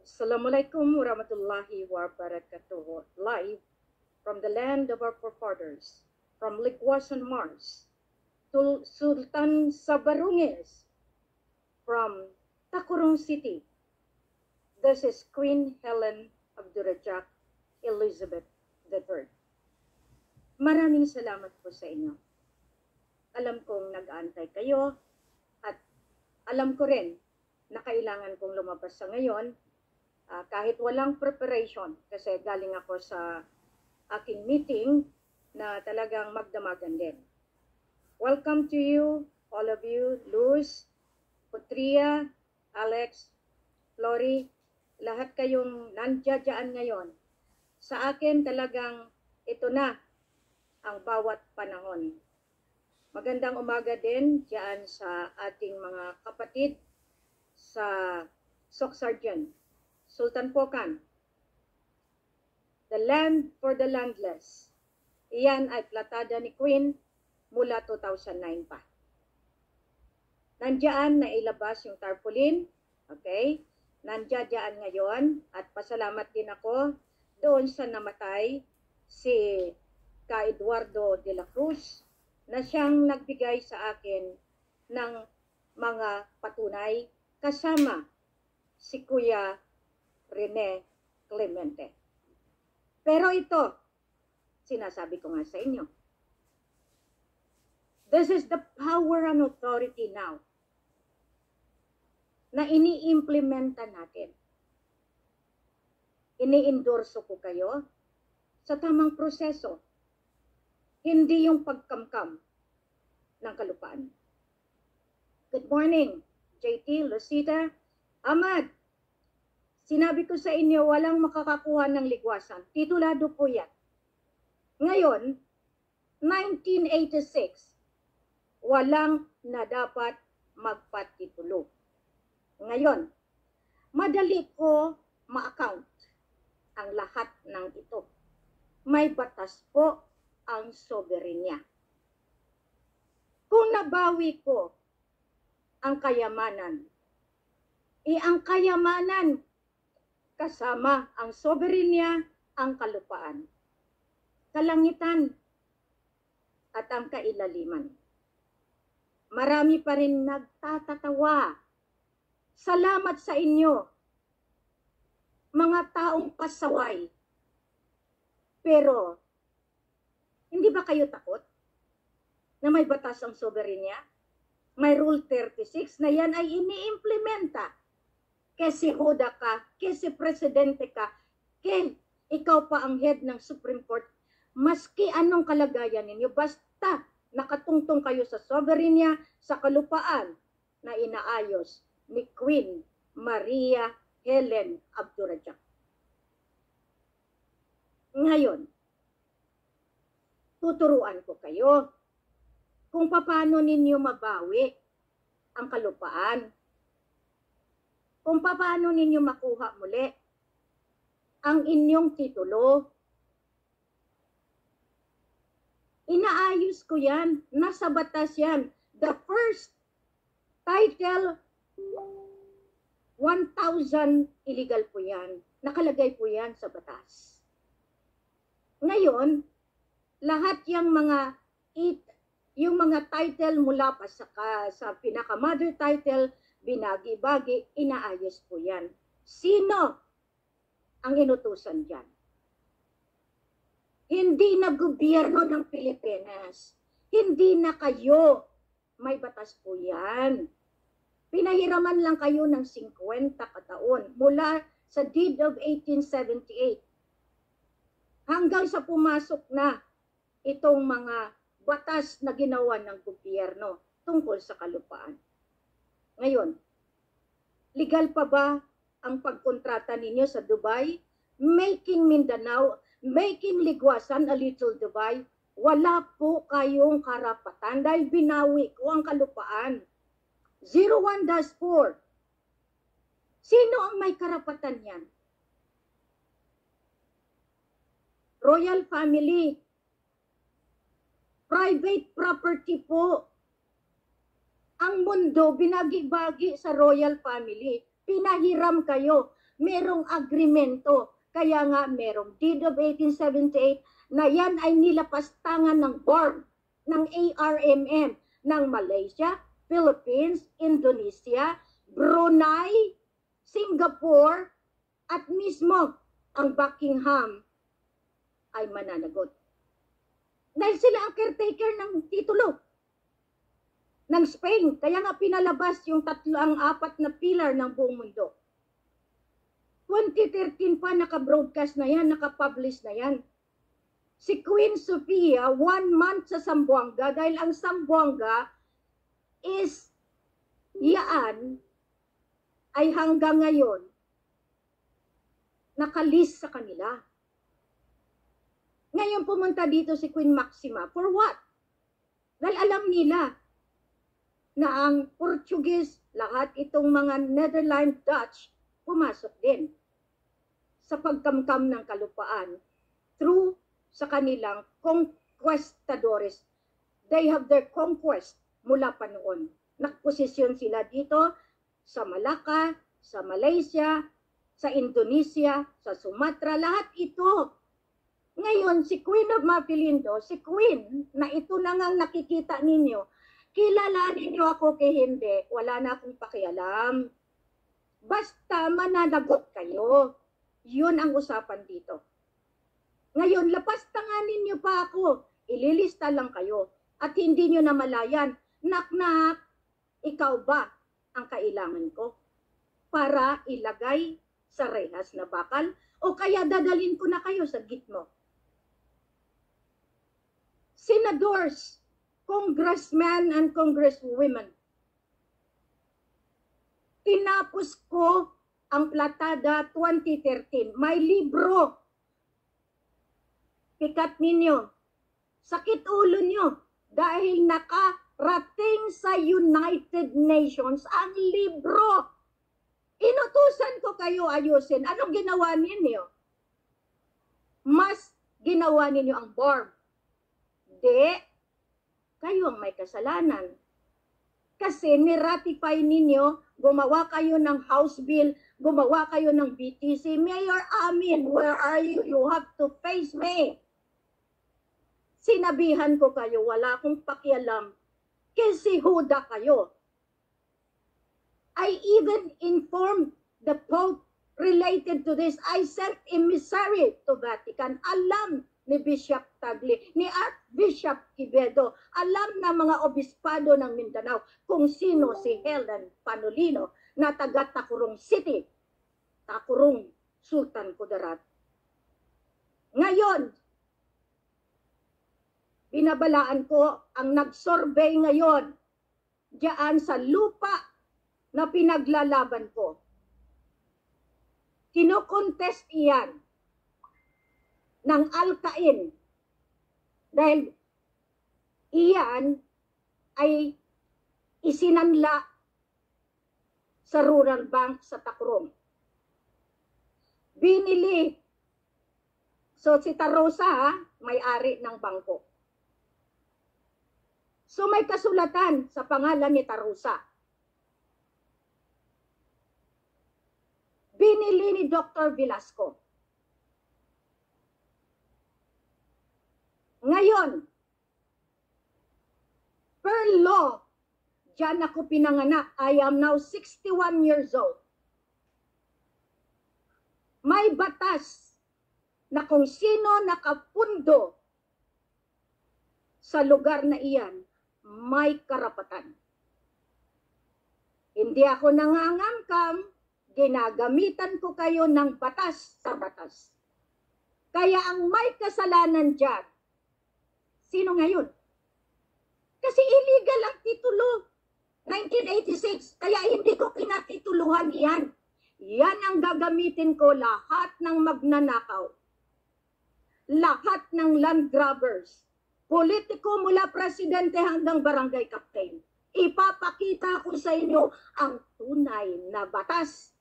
Assalamualaikum warahmatullahi wabarakatuh. Live from the land of our forefathers, from Likwasan Mars to Sultan Sabarungis, from Takurong City. This is Queen Helen Abdurrajak Elizabeth III. Maraming salamat po sa inyo. Alam kong nag-aantay kayo at alam ko rin na kailangan kong lumabas sa ngayon kahit walang preparation kasi galing ako sa aking meeting na talagang magdamagan din. Welcome to you, all of you, Luz, Putria, Alex, Flory, lahat kayong nandiyan ngayon. Sa akin talagang ito na ang bawat panahon. Magandang umaga din diyan sa ating mga kapatid sa SOC Sergeant, Sultan Pokan. The Land for the Landless. Iyan ay platada ni Queen mula 2009 pa. Nandiyan na ilabas yung tarpaulin. Okay? Nandiyan ngayon at pasalamat din ako doon sa namatay si Ka Eduardo de la Cruz na siyang nagbigay sa akin ng mga patunay kasama si Kuya Rene Clemente. Pero ito, sinasabi ko nga sa inyo, this is the power and authority now na ini-implementa natin. Ini-endorso ko kayo sa tamang proseso. Hindi yung pagkamkam ng kalupaan. Good morning, JT, Lucita, Ahmad. Sinabi ko sa inyo, walang makakakuha ng ligwasan. Titulado po yan. Ngayon, 1986, walang na dapat magpatitulo. Ngayon, madali ko ma-account ang lahat ng ito. May batas po ang soberenya. Kung nabawi ko ang kayamanan, ang kayamanan kasama ang soberenya, ang kalupaan, kalangitan, at ang kailaliman. Marami pa rin nagtatatawa. Salamat sa inyo, mga taong pasaway. Pero, hindi ba kayo takot na may batas ang soberenya? May Rule 36 na yan ay ini-implementa. Kasi hoda ka, kasi presidente ka, kasi ikaw pa ang head ng Supreme Court, maski anong kalagayan ninyo, basta nakatungtong kayo sa soberenya, sa kalupaan na inaayos ni Queen Maria Helen Abdurrajak. Ngayon, tuturuan ko kayo kung paano ninyo mabawi ang kalupaan, kung paano ninyo makuha muli ang inyong titulo. Inaayos ko yan, nasa batas yan. The first title, 1,000 illegal po yan. Nakalagay po yan sa batas. Ngayon, lahat yung mga title mula pa sa pinaka-mother title, binagi-bagi, inaayos po yan. Sino ang inutusan dyan? Hindi na gobyerno ng Pilipinas. Hindi na kayo. May batas po yan. Pinahiraman lang kayo ng 50 kataon mula sa Deed of 1878 hanggang sa pumasok na itong mga batas na ginawa ng gobyerno tungkol sa kalupaan. Ngayon, legal pa ba ang pagkontrata ninyo sa Dubai? Making Mindanao, making Ligwasan a little Dubai? Wala po kayong karapatan dahil binawi ko ang kalupaan. 01-4. Sino ang may karapatan yan? Royal family. Private property po. Ang mundo, binagi-bagi sa royal family. Pinahiram kayo. merong agreemento. Kaya nga merong Deed of 1878 na yan ay nilapastangan ng BARM, ng ARMM, ng Malaysia, Philippines, Indonesia, Brunei, Singapore, at mismo ang Buckingham ay mananagot. Dahil sila ang caretaker ng titulo ng Spain. Kaya nga pinalabas yung ang 4 na pilar ng buong mundo. 2013 pa naka-broadcast na yan, naka-publish na yan. Si Queen Sofia, 1 month sa Zamboanga, dahil ang Zamboanga is yaan ay hanggang ngayon nakalis sa kanila. Ngayon pumunta dito si Queen Maxima. For what? Dahil alam nila na ang Portuguese, lahat itong mga Netherlands, Dutch, pumasok din sa pagkamkam ng kalupaan through sa kanilang conquistadores. They have their conquest mula pa noon. Nagposisyon sila dito sa Malacca, sa Malaysia, sa Indonesia, sa Sumatra, lahat ito. Ngayon, si Queen of Mapilindo, si Queen, na ito na nga nakikita ninyo, kilalanin niyo ako kay hindi, wala na akong pakialam. Basta mananagot kayo. Yun ang usapan dito. Ngayon, lapastanganin niyo pa ako. Ililista lang kayo. At hindi niyo namalayan, nak-nak, ikaw ba ang kailangan ko para ilagay sa rehas na bakal? O kaya dadalhin ko na kayo sa gitmo? Senadors, congressmen and congresswomen, tinapos ko ang Platada 2013. May libro. Pikat ninyo. Sakit ulo nyo. Dahil nakarating sa United Nations ang libro. Inutusan ko kayo ayusin. Anong ginawa ninyo? Mas ginawa ninyo ang BARM. Di, kayo ang may kasalanan. Kasi niratify ninyo, gumawa kayo ng House Bill, gumawa kayo ng BTC. Mayor Amin, where are you? You have to face me. Sinabihan ko kayo, wala akong pakialam. Kasi huda kayo. I even informed the Pope related to this. I sent emissary to Vatican. Alam ni Bishop Tagle, ni Archbishop Quevedo, alam na mga obispado ng Mindanao kung sino si Helen Panolino na taga Tacurong City, Tacurong, Sultan Kudarat. Ngayon, binabalaan ko ang nag-survey ngayon diyan sa lupa na pinaglalaban ko. Kinokontest iyan ng Alcain dahil iyan ay isinanla sa Rural Bank sa Tacurong. Binili. So si Tarosa, may-ari ng bangko. So may kasulatan sa pangalan ni Tarosa. Binili ni Dr. Velasco. Ngayon, per law, diyan ako pinanganak. I am now 61 years old. May batas na kung sino nakapundo sa lugar na iyan, may karapatan. Hindi ako nangangangkam, ginagamitan ko kayo ng batas sa batas. Kaya ang may kasalanan dyan, sino ngayon? Kasi illegal ang titulo. 1986. Kaya hindi ko kinatituluhan yan. Yan ang gagamitin ko lahat ng magnanakaw. Lahat ng land grabbers. Politiko mula presidente hanggang barangay captain. Ipapakita ko sa inyo ang tunay na batas.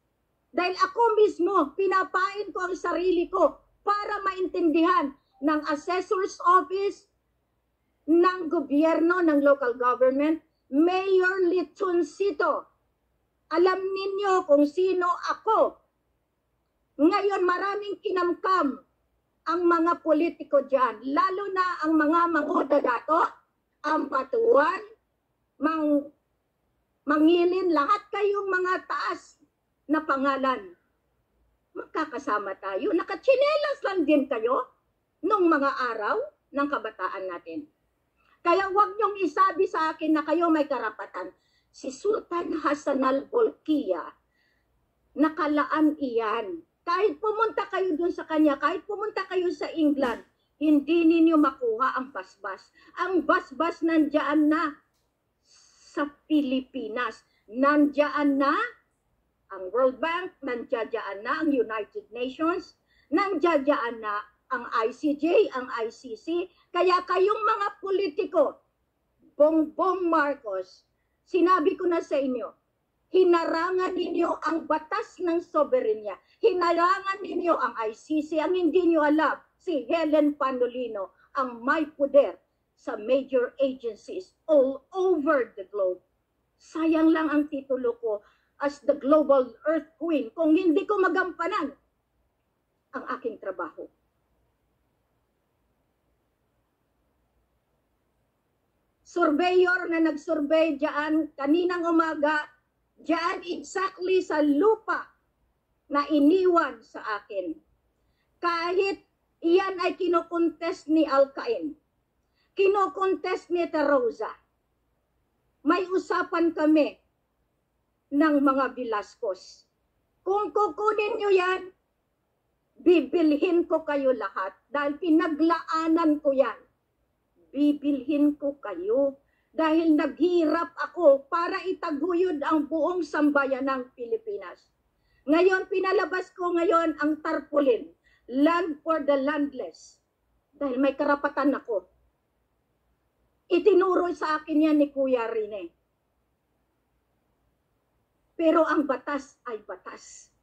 Dahil ako mismo, pinapain ko ang sarili ko para maintindihan ng assessor's office, ng gobyerno, ng local government, Mayor Lituncito. Alam ninyo kung sino ako. Ngayon maraming kinamkam ang mga politiko dyan, lalo na ang mga mangodadato, ang patuan, mangilin, lahat kayong mga taas na pangalan. Magkakasama tayo. Nakatsinelas lang din kayo nung mga araw ng kabataan natin. Kaya huwag niyong isabi sa akin na kayo may karapatan. Si Sultan Hassan al-Bolkiah, nakalaan iyan. Kahit pumunta kayo dun sa kanya, kahit pumunta kayo sa England, hindi ninyo makuha ang basbas. Ang basbas nandiyan na sa Pilipinas. Nandiyan na ang World Bank, nandiyan na ang United Nations, nandiyan na ang ICJ, ang ICC. Kaya kayong mga politiko, Bongbong Marcos, sinabi ko na sa inyo, hinarangan ninyo ang batas ng soberenya. Hinarangan ninyo ang ICC. Ang hindi nyo alam, si Helen Panolino ang may poder sa major agencies all over the globe. Sayang lang ang titulo ko as the Global Earth Queen kung hindi ko magampanan ang aking trabaho. Surveyor na nag-survey dyan kaninang umaga, dyan exactly sa lupa na iniwan sa akin. Kahit iyan ay kinokontest ni Alcain, kinokontest ni Tarosa, may usapan kami ng mga Velascos. Kung kukunin nyo yan, bibilhin ko kayo lahat dahil pinaglaanan ko yan. Bibilhin ko kayo dahil naghirap ako para itaguyod ang buong sambayan ng Pilipinas. Ngayon, pinalabas ko ngayon ang tarpaulin, land for the landless. Dahil may karapatan ako. Itinuro sa akin yan ni Kuya Rene. Pero ang batas ay batas.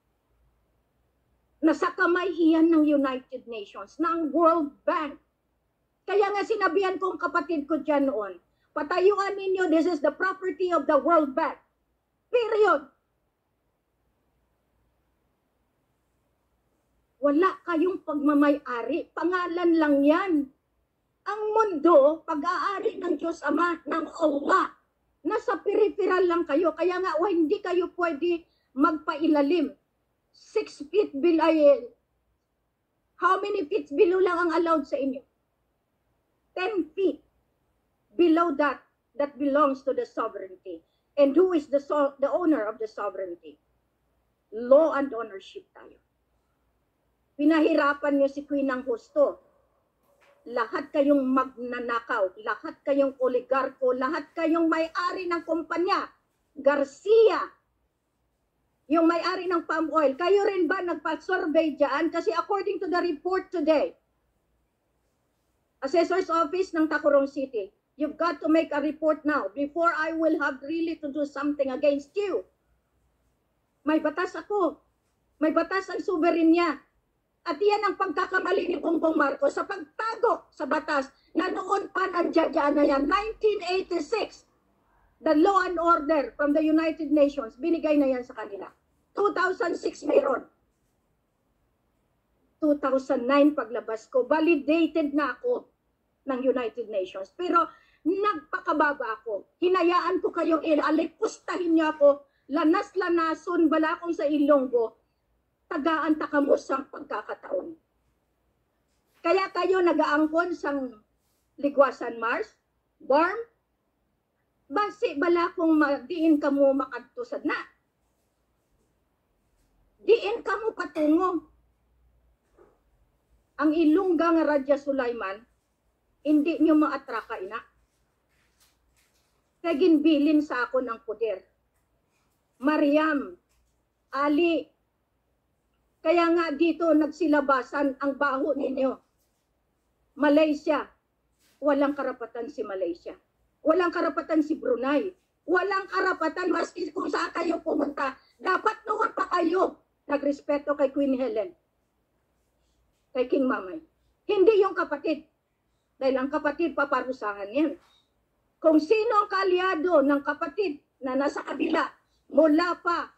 Nasa kamay iyan ng United Nations, ng World Bank. Kaya nga sinabihan ko ang kapatid ko dyan noon, patayuan ninyo, this is the property of the World Bank. Period. Wala kayong pagmamay-ari. Pangalan lang yan. Ang mundo, pag-aari ng Diyos Ama, ng Allah. Nasa peripheral lang kayo. Kaya nga, hindi kayo pwede magpailalim. 6 feet below. How many feet below lang ang allowed sa inyo? 10 feet below that belongs to the sovereignty. And who is the owner of the sovereignty? Law and ownership tayo. Pinahirapan niyo si Queen ng husto. Lahat kayong magnanakaw, lahat kayong oligarko, lahat kayong may-ari ng kumpanya. Garcia, yung may-ari ng palm oil, kayo rin ba nagpa-survey dyan? Kasi according to the report today, Assessor's Office ng Tacurong City, you've got to make a report now before I will have really to do something against you. May batas ako. May batas ang soberenya. At yan ang pagkakamali ni Bongbong Marcos sa pagtago sa batas na noon pa nandiyan na yan. 1986, the law and order from the United Nations, binigay na yan sa kanila. 2006 mayroon. 2009 paglabas ko, validated na ako ng United Nations. Pero nagpakababa ako. Hinayaan ko kayong alikustahin niyo ako, lanas-lanason, bala akong sa Ilonggo, tagaan takamos ang pagkakataon. Kaya kayo nagaangkon sang Ligwasan Mars, Barm, basi bala kung diin ka mo makadtusad na. Diin ka mo patungo. Ang Ilongga nga Radya Sulaiman, hindi nyo maatraka ina. Kaya ginbilin sa ako ng poder. Mariam, Ali, kaya nga dito nagsilabasan ang baho ninyo. Malaysia, walang karapatan si Malaysia. Walang karapatan si Brunei. Walang karapatan maski kung saan kayo pumunta. Dapat noon pa kayo nagrespeto kay Queen Helen, kay King Mamay. Hindi yung kapatid. Dahil ang kapatid paparusahan yan. Kung sino ang kaalyado ng kapatid na nasa kabila, mula pa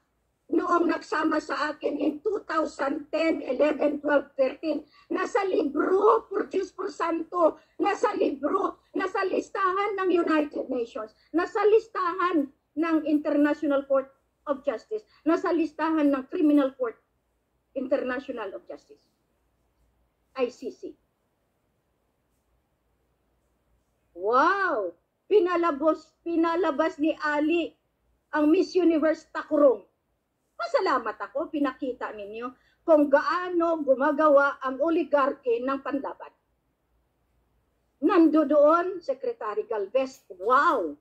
noong nagsama sa akin in 2010, 11, 12, 13. Nasa libro, por Diyos por Santo, nasa libro, nasa listahan ng United Nations, nasa listahan ng International Court of Justice, nasa listahan ng Criminal Court International of Justice, ICC. Wow! Pinalabas ni Ali ang Miss Universe Takurong. Pasalamat ako, pinakita ninyo kung gaano gumagawa ang oligarke ng panlaban. Nando doon, Secretary Galvez, wow!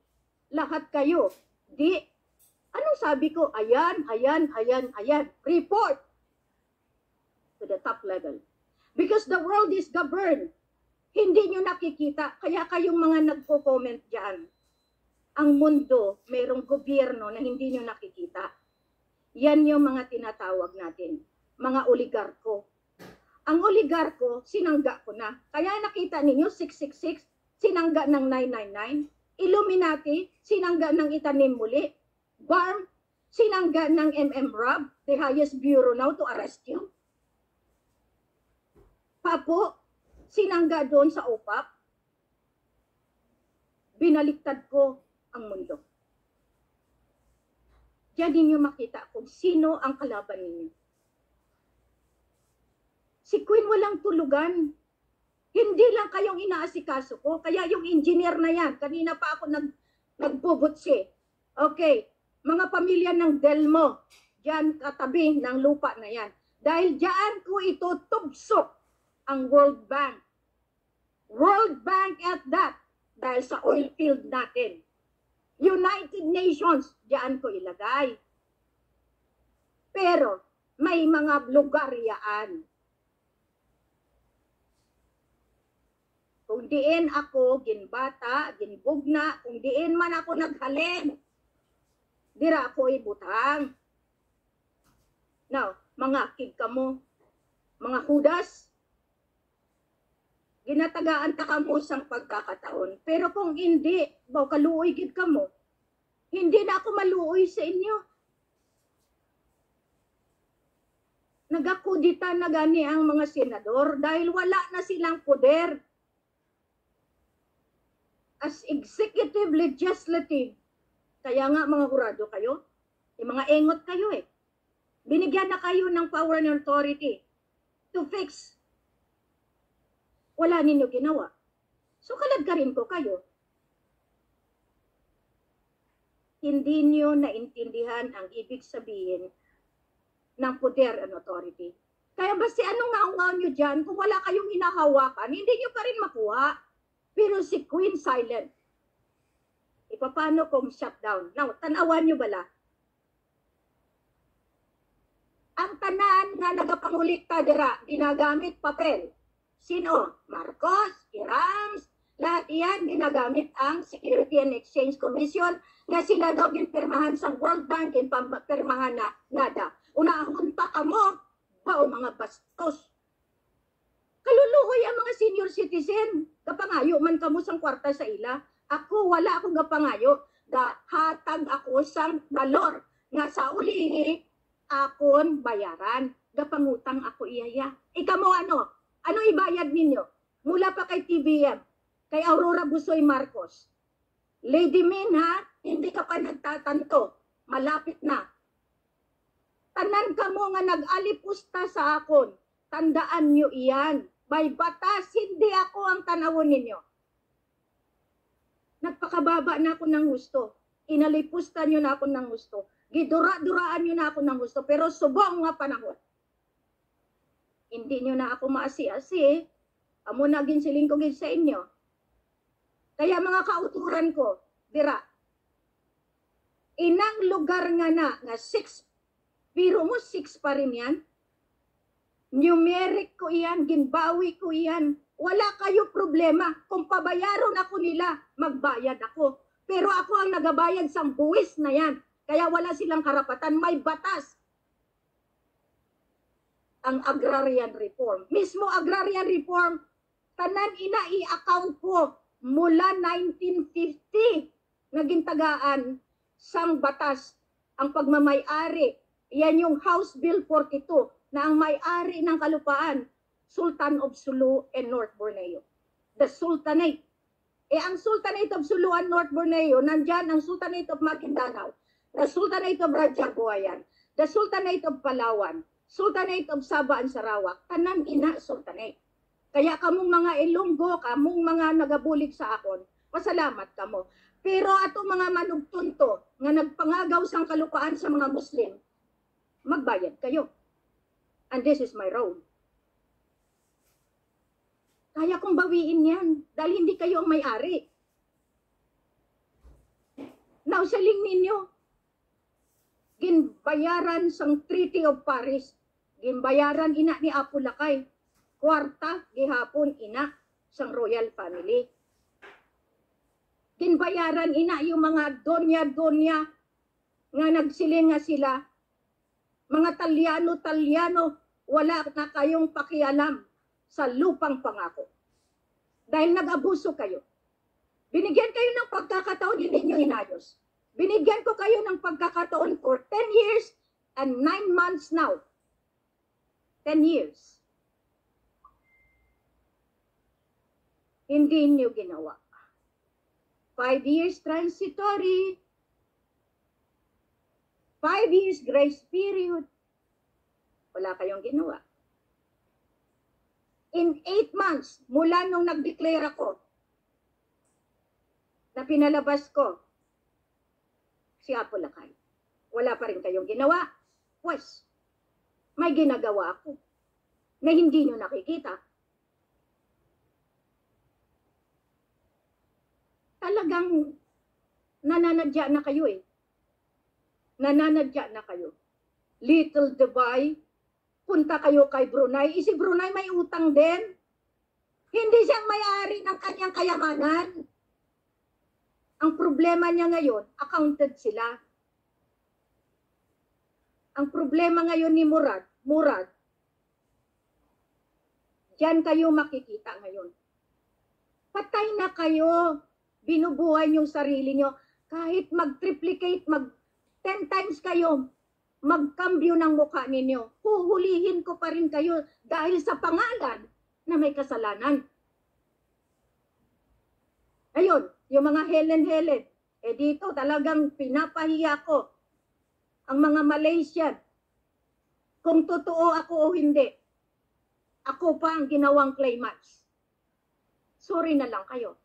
Lahat kayo, di, anong sabi ko? Ayan, report to the top level. Because the world is governed. Hindi nyo nakikita, kaya kayong mga nagpo-comment dyan. Ang mundo, mayroong gobyerno na hindi nyo nakikita. Yan yung mga tinatawag natin, mga oligarko. Ang oligarko, sinangga ko na. Kaya nakita ninyo, 666, sinangga ng 999. Illuminati, sinangga ng itanim muli. BARM, sinangga ng MMRAB, the highest bureau now to arrest you. Papo, sinangga doon sa OPAP. Binaliktad ko ang mundo. Diyan ninyo makita kung sino ang kalaban ninyo. Si Queen walang tulugan. Hindi lang kayong inaasikaso ko, kaya yung engineer na yan, kanina pa ako nagbubutsi. Okay, mga pamilya ng Delmo, diyan katabi ng lupa na yan. Dahil diyan ko ito tugsok ang World Bank. World Bank at that, dahil sa oil field natin. United Nations, diyan ko ilagay. Pero, may mga lugar yaan. Kung diin ako ginbata, ginbugna, kung diin man ako naghalin, dira ako ibutang. Now, mga kig kamo, mga hudas, ginatagaan ta kamo sang pagkakataon. Pero kung hindi, kaluoy gid kamo, hindi na ako maluoy sa inyo. Nagakudita na gani ang mga senador dahil wala na silang poder. As executive, legislative, kaya nga mga hurado kayo, mga engot kayo eh. Binigyan na kayo ng power and authority to fix. Wala ninyo ginawa. So kalad ka rin ko kayo. Hindi niyo naintindihan ang ibig sabihin ng poder and authority. Kaya basta anong naungaw nyo dyan, kung wala kayong hinahawakan, hindi nyo pa rin makuha. Pero si Queen silent. Ipapano kung shutdown? Now, tanawan nyo bala? Ang tanan nga nagapangulikta dira, ginagamit papel. Sino? Marcos, Irams, lahat yan ginagamit ang Security and Exchange Commission na sila daw ginpirmahan sa World Bank, ginpirmahan na nada. Unahon pa kamo, bao mga bastos. Kaluluhoy ang mga senior citizen. Kapangayo man kamo sang kwarta sa ila. Ako, wala akong kapangayo. Hatag ako sang balor. Nga sa ulihi, akon bayaran. Gapangutang ako iyaya. Ikamo ano? Ano ibayad ninyo? Mula pa kay TBM, kay Aurora Busoy Marcos. Lady Min ha, hindi ka pa nagtatanto. Malapit na. Tanan ka mo nga nag-alipusta sa akon. Tandaan nyo iyan. May batas, hindi ako ang tanawon ninyo. Nagpakababa na ako ng gusto. Inalipusta nyo na ako ng gusto. Gidura-duraan nyo na ako ng gusto. Pero subong nga panahon. Hindi nyo na ako maasi-asi. Amo na ginsiling ko sa inyo. Kaya mga kauturan ko, dira, inang lugar nga na 6, biro mo 6 pa rin yan. Numeric ko iyan, ginbawi ko iyan. Wala kayo problema. Kung pabayaron ako nila, magbayad ako. Pero ako ang nagabayad sa buwis na yan. Kaya wala silang karapatan. May batas. Ang agrarian reform. Mismo agrarian reform, tanan ina i-account ko mula 1950 naging tagaan sang batas ang pagmamay-ari Yan yung House Bill 42 na ang may-ari ng kalupaan, Sultan of Sulu and North Borneo. The Sultanate. Ang Sultanate of Sulu and North Borneo, nandyan ang Sultanate of Maguindanao, the Sultanate of Rajabuayan, the Sultanate of Palawan, Sultanate of Sabah and Sarawak, tanan ina Sultanate. Kaya kamong mga Ilonggo, kamong mga nagabulig sa akon, pasalamat kamo. Pero atong mga manugtunto nga nagpangagaw sang kalupaan sa mga Muslim, magbayad kayo. And this is my role. Kaya kong bawiin yan dahil hindi kayo ang may-ari. Nausaling ninyo, ginbayaran sang Treaty of Paris, ginbayaran ina ni Apo Lakay, kwarta gihapon ina sang royal family. Ginbayaran ina yung mga donya-donya nga nagsiling nga sila, mga Talyano, wala na kayong pakialam sa lupang pangako. Dahil nag-abuso kayo. Binigyan kayo ng pagkakataon, hindi nyo inayos. Binigyan ko kayo ng pagkakataon for 10 years and 9 months now. 10 years. Hindi nyo ginawa. 5 years transitory. 5 years grace period. Wala kayong ginawa. In 8 months, mula nung nag-declare ako, na pinalabas ko si Apo Lakay, wala pa rin kayong ginawa. Pues, may ginagawa ako na hindi nyo nakikita. Talagang nananadya na kayo eh. Nananadya na kayo. Little Dubai, punta kayo kay Brunei. Si Brunei may utang din. Hindi siyang may-ari ng kanyang kayamanan. Ang problema niya ngayon, accounted sila. Ang problema ngayon ni Murad, diyan kayo makikita ngayon. Patay na kayo. Binubuhay niyong sarili niyo. Kahit mag-triplicate, 10 times kayo, magkambyo ng mukha ninyo. Huhulihin ko pa rin kayo dahil sa pangalan na may kasalanan. Ayun, yung mga Helen. Dito talagang pinapahiya ko ang mga Malaysian. Kung totoo ako o hindi, ako pa ang ginawang claimants. Sorry na lang kayo.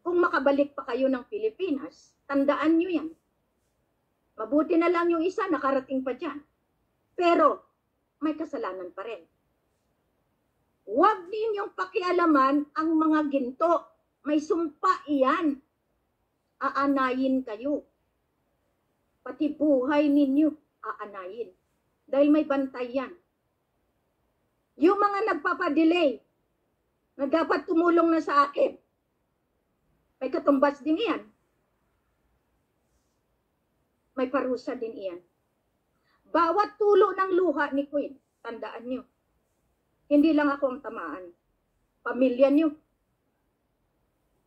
Kung makabalik pa kayo ng Pilipinas, tandaan nyo yan. Mabuti na lang yung isa, nakarating pa dyan. Pero, may kasalanan pa rin. Huwag ninyong pakialaman ang mga ginto. May sumpa iyan. Aanayin kayo. Pati buhay ninyo, aanayin. Dahil may bantay yan. Yung mga nagpapadelay, na dapat tumulong na sa akin, may katumbas din iyan. May parusa din iyan. Bawat tulo ng luha ni Queen, tandaan nyo, hindi lang ako ang tamaan. Pamilya nyo.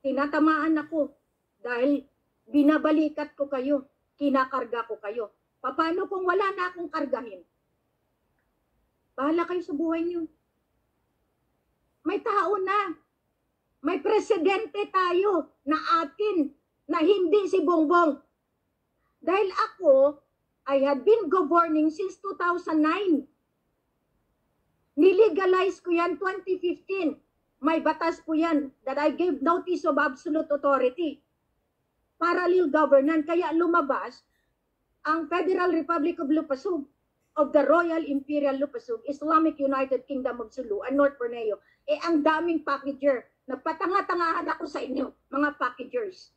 Tinatamaan ako dahil binabalikat ko kayo, kinakarga ko kayo. Paano kung wala na akong kargahin? Bahala kayo sa buhay nyo. May tao na. May presidente tayo na atin na hindi si Bongbong. Dahil ako, I had been governing since 2009. Nilegalize ko yan 2015. May batas po yan that I gave notice of absolute authority. Parallel governance. Kaya lumabas ang Federal Republic of Lupasug of the Royal Imperial Lupasug, Islamic United Kingdom of Sulu and North Borneo. Ang daming packager. Nagpatanga-tangahan ako sa inyo, mga packagers.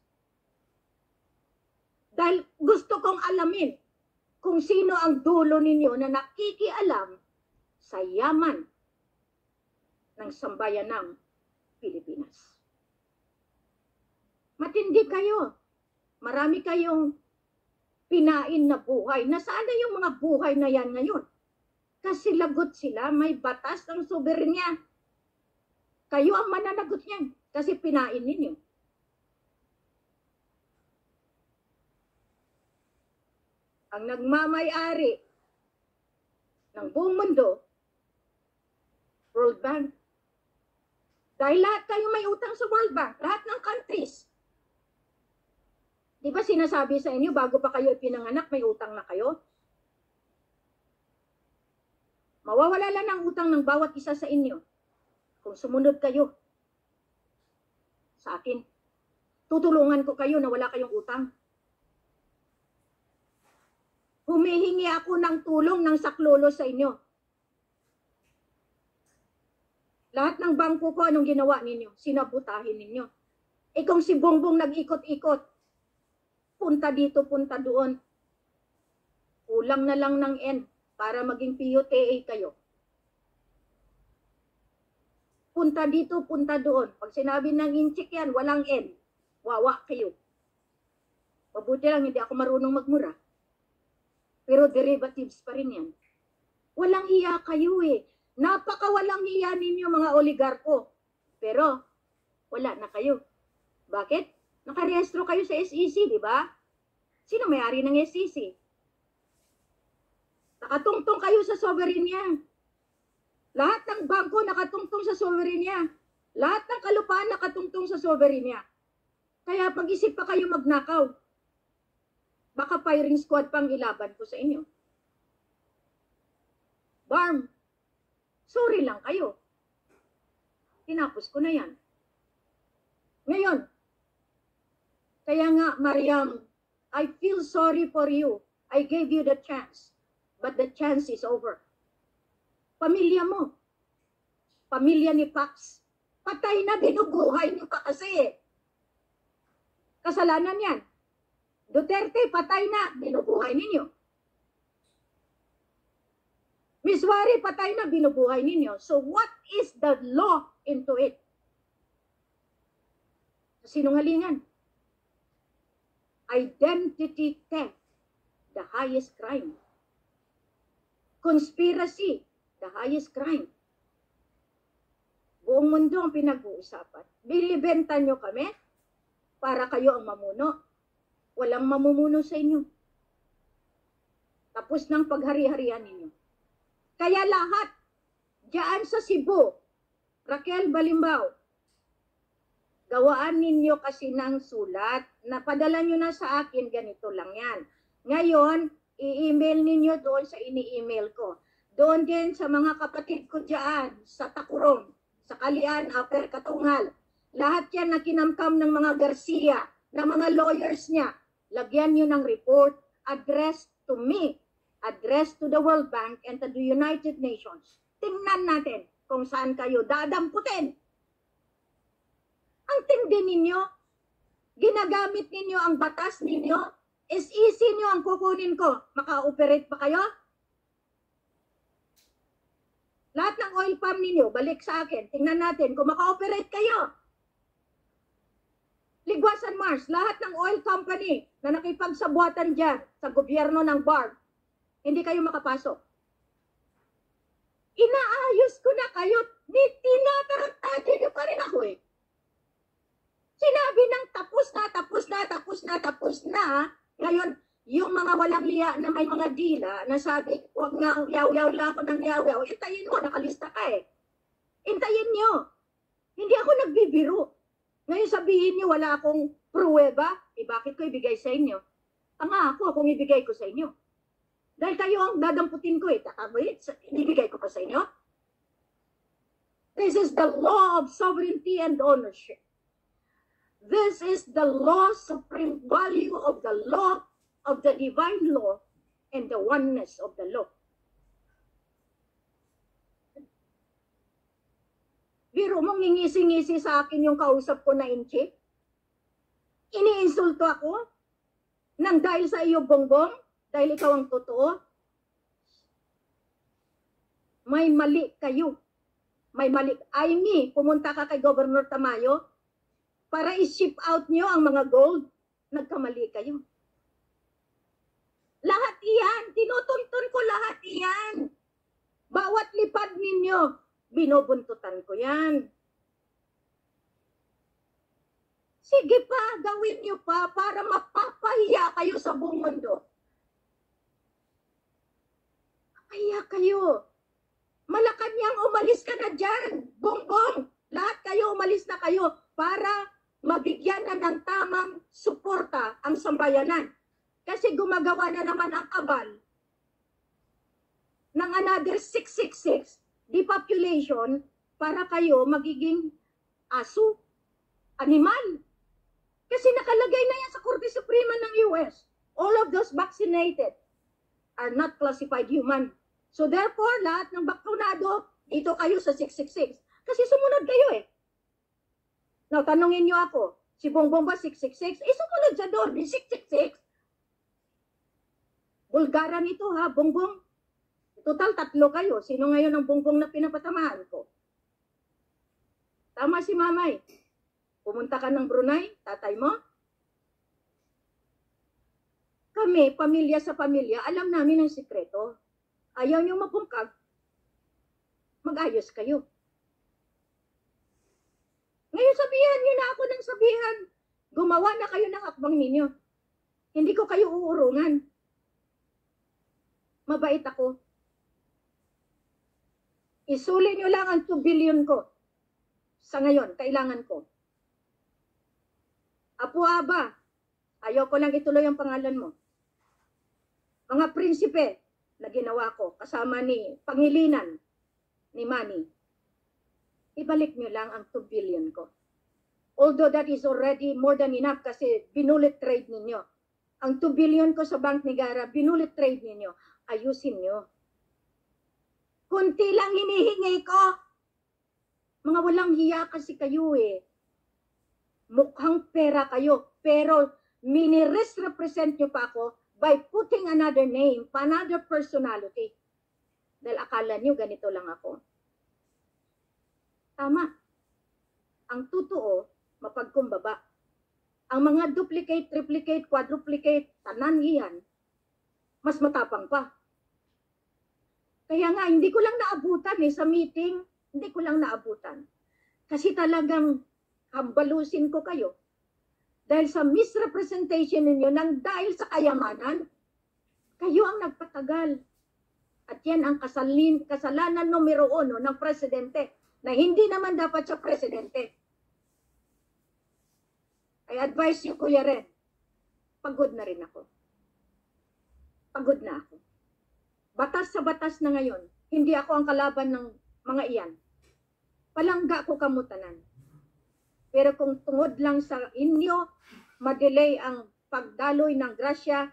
Dahil gusto kong alamin kung sino ang dulo ninyo na nakikialam sa yaman ng sambayan ng Pilipinas. Matindi kayo. Marami kayong pinain na buhay. Nasaan na yung mga buhay na yan ngayon? Kasi lagot sila, may batas ng soberenya. Kayo ang mananagot niyan kasi pinain ninyo. ang nagmamay-ari ng buong mundo, World Bank. Dahil lahat kayo may utang sa World Bank, lahat ng countries. Di ba sinasabi sa inyo, bago pa kayo pinanganak, may utang na kayo? Mawawala lang ang utang ng bawat isa sa inyo kung sumunod kayo sa akin. Tutulungan ko kayo na wala kayong utang. Humihingi ako ng tulong ng saklolo sa inyo. Lahat ng bangko ko, anong ginawa ninyo? Sinabutahin ninyo. Kung si Bongbong nag-ikot-ikot, punta dito, punta doon. Kulang na lang ng N para maging PUTA kayo. Punta dito, punta doon. Pag sinabi ng inchik yan, walang N. Wawa kayo. Mabuti lang, hindi ako marunong magmura. Pero derivatives pa rin yan. Walang hiya kayo eh. Napakawalang hiya ninyo mga oligarko. Pero, wala na kayo. Bakit? Nakarehistro kayo sa SEC, di ba? Sino may-ari ng SEC? Nakatungtong kayo sa sovereign niya. Lahat ng bangko nakatungtong sa sovereign niya. Lahat ng kalupaan nakatungtong sa sovereign niya. Kaya pag-isip pa kayo magnakaw. Baka firing squad pang ilaban ko sa inyo. Barm, sorry lang kayo. Tinapos ko na yan. Ngayon, kaya nga, Mariam, I feel sorry for you. I gave you the chance. But the chance is over. Pamilya mo. Pamilya ni Pax. Patay na, binubuhay niyo pa kasi. Kasalanan yan. Duterte, patay na, binubuhay ninyo. Miss Wari, patay na, binubuhay ninyo. So what is the law into it? Sinungalingan. Identity theft, the highest crime. Conspiracy, the highest crime. Buong mundo ang pinag-uusapan. Bilibenta nyo kami para kayo ang mamuno. Walang mamumuno sa inyo. Tapos ng paghari-harian ninyo. Kaya lahat, diyan sa Cebu, Raquel Balimbao, gawaan ninyo kasi ng sulat. Napadala nyo na sa akin, ganito lang yan. Ngayon, i-email ninyo doon sa ini-email ko. Doon din sa mga kapatid ko diyan, sa Takurong, sa Kalian, Upper Katungal. Lahat yan na kinamkam ng mga Garcia, ng mga lawyers niya. Lagyan nyo ng report addressed to me, addressed to the World Bank and to the United Nations. Tingnan natin kung saan kayo dadamputin. Ang tindi ninyo, ginagamit ninyo ang batas ninyo, SEC nyo ang kukunin ko. Maka-operate pa kayo? Lahat ng oil palm ninyo, balik sa akin. Tingnan natin kung maka-operate kayo. Ligwasan Mars, lahat ng oil company na nakipagsabuatan dyan sa gobyerno ng BARB, hindi kayo makapasok. Inaayos ko na kayo, tinatarantado nyo pa rin ako eh. Sinabi ng tapos na, tapos na, tapos na, tapos na. Ngayon, yung mga walang liya na may mga dila na sabi, huwag nga yaw-yaw lang ako ng yaw-yaw, intayin mo, nakalista ka eh. Intayin nyo. Hindi ako nagbibiro. Ngayon sabihin niyo wala akong pruweba, bakit ko ibigay sa inyo? Tanga ako kung ibigay ko sa inyo. Dahil kayo ang dadamputin ko ibigay ko pa sa inyo. This is the law of sovereignty and ownership. This is the law, supreme value of the law, of the divine law, and the oneness of the law. Biro mong ngingisi-ngisi sa akin yung kausap ko na inchik. Iniinsulto ako nang dahil sa iyo, Bongbong, dahil ikaw ang totoo. May mali kayo. May mali. Aimee, pumunta ka kay Governor Tamayo para i-ship out nyo ang mga gold. Nagkamali kayo. Lahat iyan. Tinutuntun ko lahat iyan. Bawat lipad ninyo, binubuntutan ko yan. Sige pa, gawin nyo pa para mapapahiya kayo sa buong mundo. Kaya kayo, Malacanang, umalis ka na dyan. Bongbong, lahat kayo, umalis na kayo para mabigyan na ng tamang suporta ang sambayanan. Kasi gumagawa na naman ang kabal ng another 666 depopulation para kayo magiging aso, animal. Kasi nakalagay na yan sa Korte Suprema ng US. All of those vaccinated are not classified human. So therefore, lahat ng bakunado, dito kayo sa 666. Kasi sumunod kayo eh. Now, tanungin nyo ako, si Bongbong ba 666? Sumunod siya doon, 666. Bulgaran ito ha, Bongbong. Total 3 kayo. Sino ngayon ang Bongbong na pinapatamahan ko? Tama si Mamay. Pumunta ka ng Brunei, tatay mo. Kami, pamilya sa pamilya, alam namin ang sikreto. Ayaw nyo mapungkag, mag-ayos kayo. Ngayon sabihan nyo na ako ng sabihan. Gumawa na kayo ng akbang ninyo. Hindi ko kayo uurungan. Mabait ako. Isuli nyo lang ang 2 billion ko. Sa ngayon, kailangan ko. Apo Aba, ayaw ko lang ituloy ang pangalan mo. Mga prinsipe na ginawa ko, kasama ni Pangilinan, ni Manny, ibalik nyo lang ang 2 billion ko. Although that is already more than enough kasi binulit trade ninyo. Ang 2 billion ko sa Bank Negara, binulit trade ninyo. Ayusin nyo. Kunti lang hinihingi ko. Mga walang hiya kasi kayo eh. Mukhang pera kayo. Pero mini-represent nyo pa ako by putting another name, another personality. Dahil akala nyo ganito lang ako. Tama. Ang totoo, mapagkumbaba. Ang mga duplicate, triplicate, quadruplicate, tanan iyan, mas matapang pa. Kaya nga, hindi ko lang naabutan sa meeting, hindi ko lang naabutan. Kasi talagang hambalusin ko kayo. Dahil sa misrepresentation ninyo nang dahil sa kayamanan, kayo ang nagpatagal. At yan ang kasalanan numero 1 ng presidente na hindi naman dapat siya presidente. I advise you, Kuya Ren, pagod na rin ako. Pagod na ako. Batas sa batas na ngayon, hindi ako ang kalaban ng mga iyan. Palangga ko kamutanan. Pero kung tungod lang sa inyo, madelay ang pagdaloy ng grasya,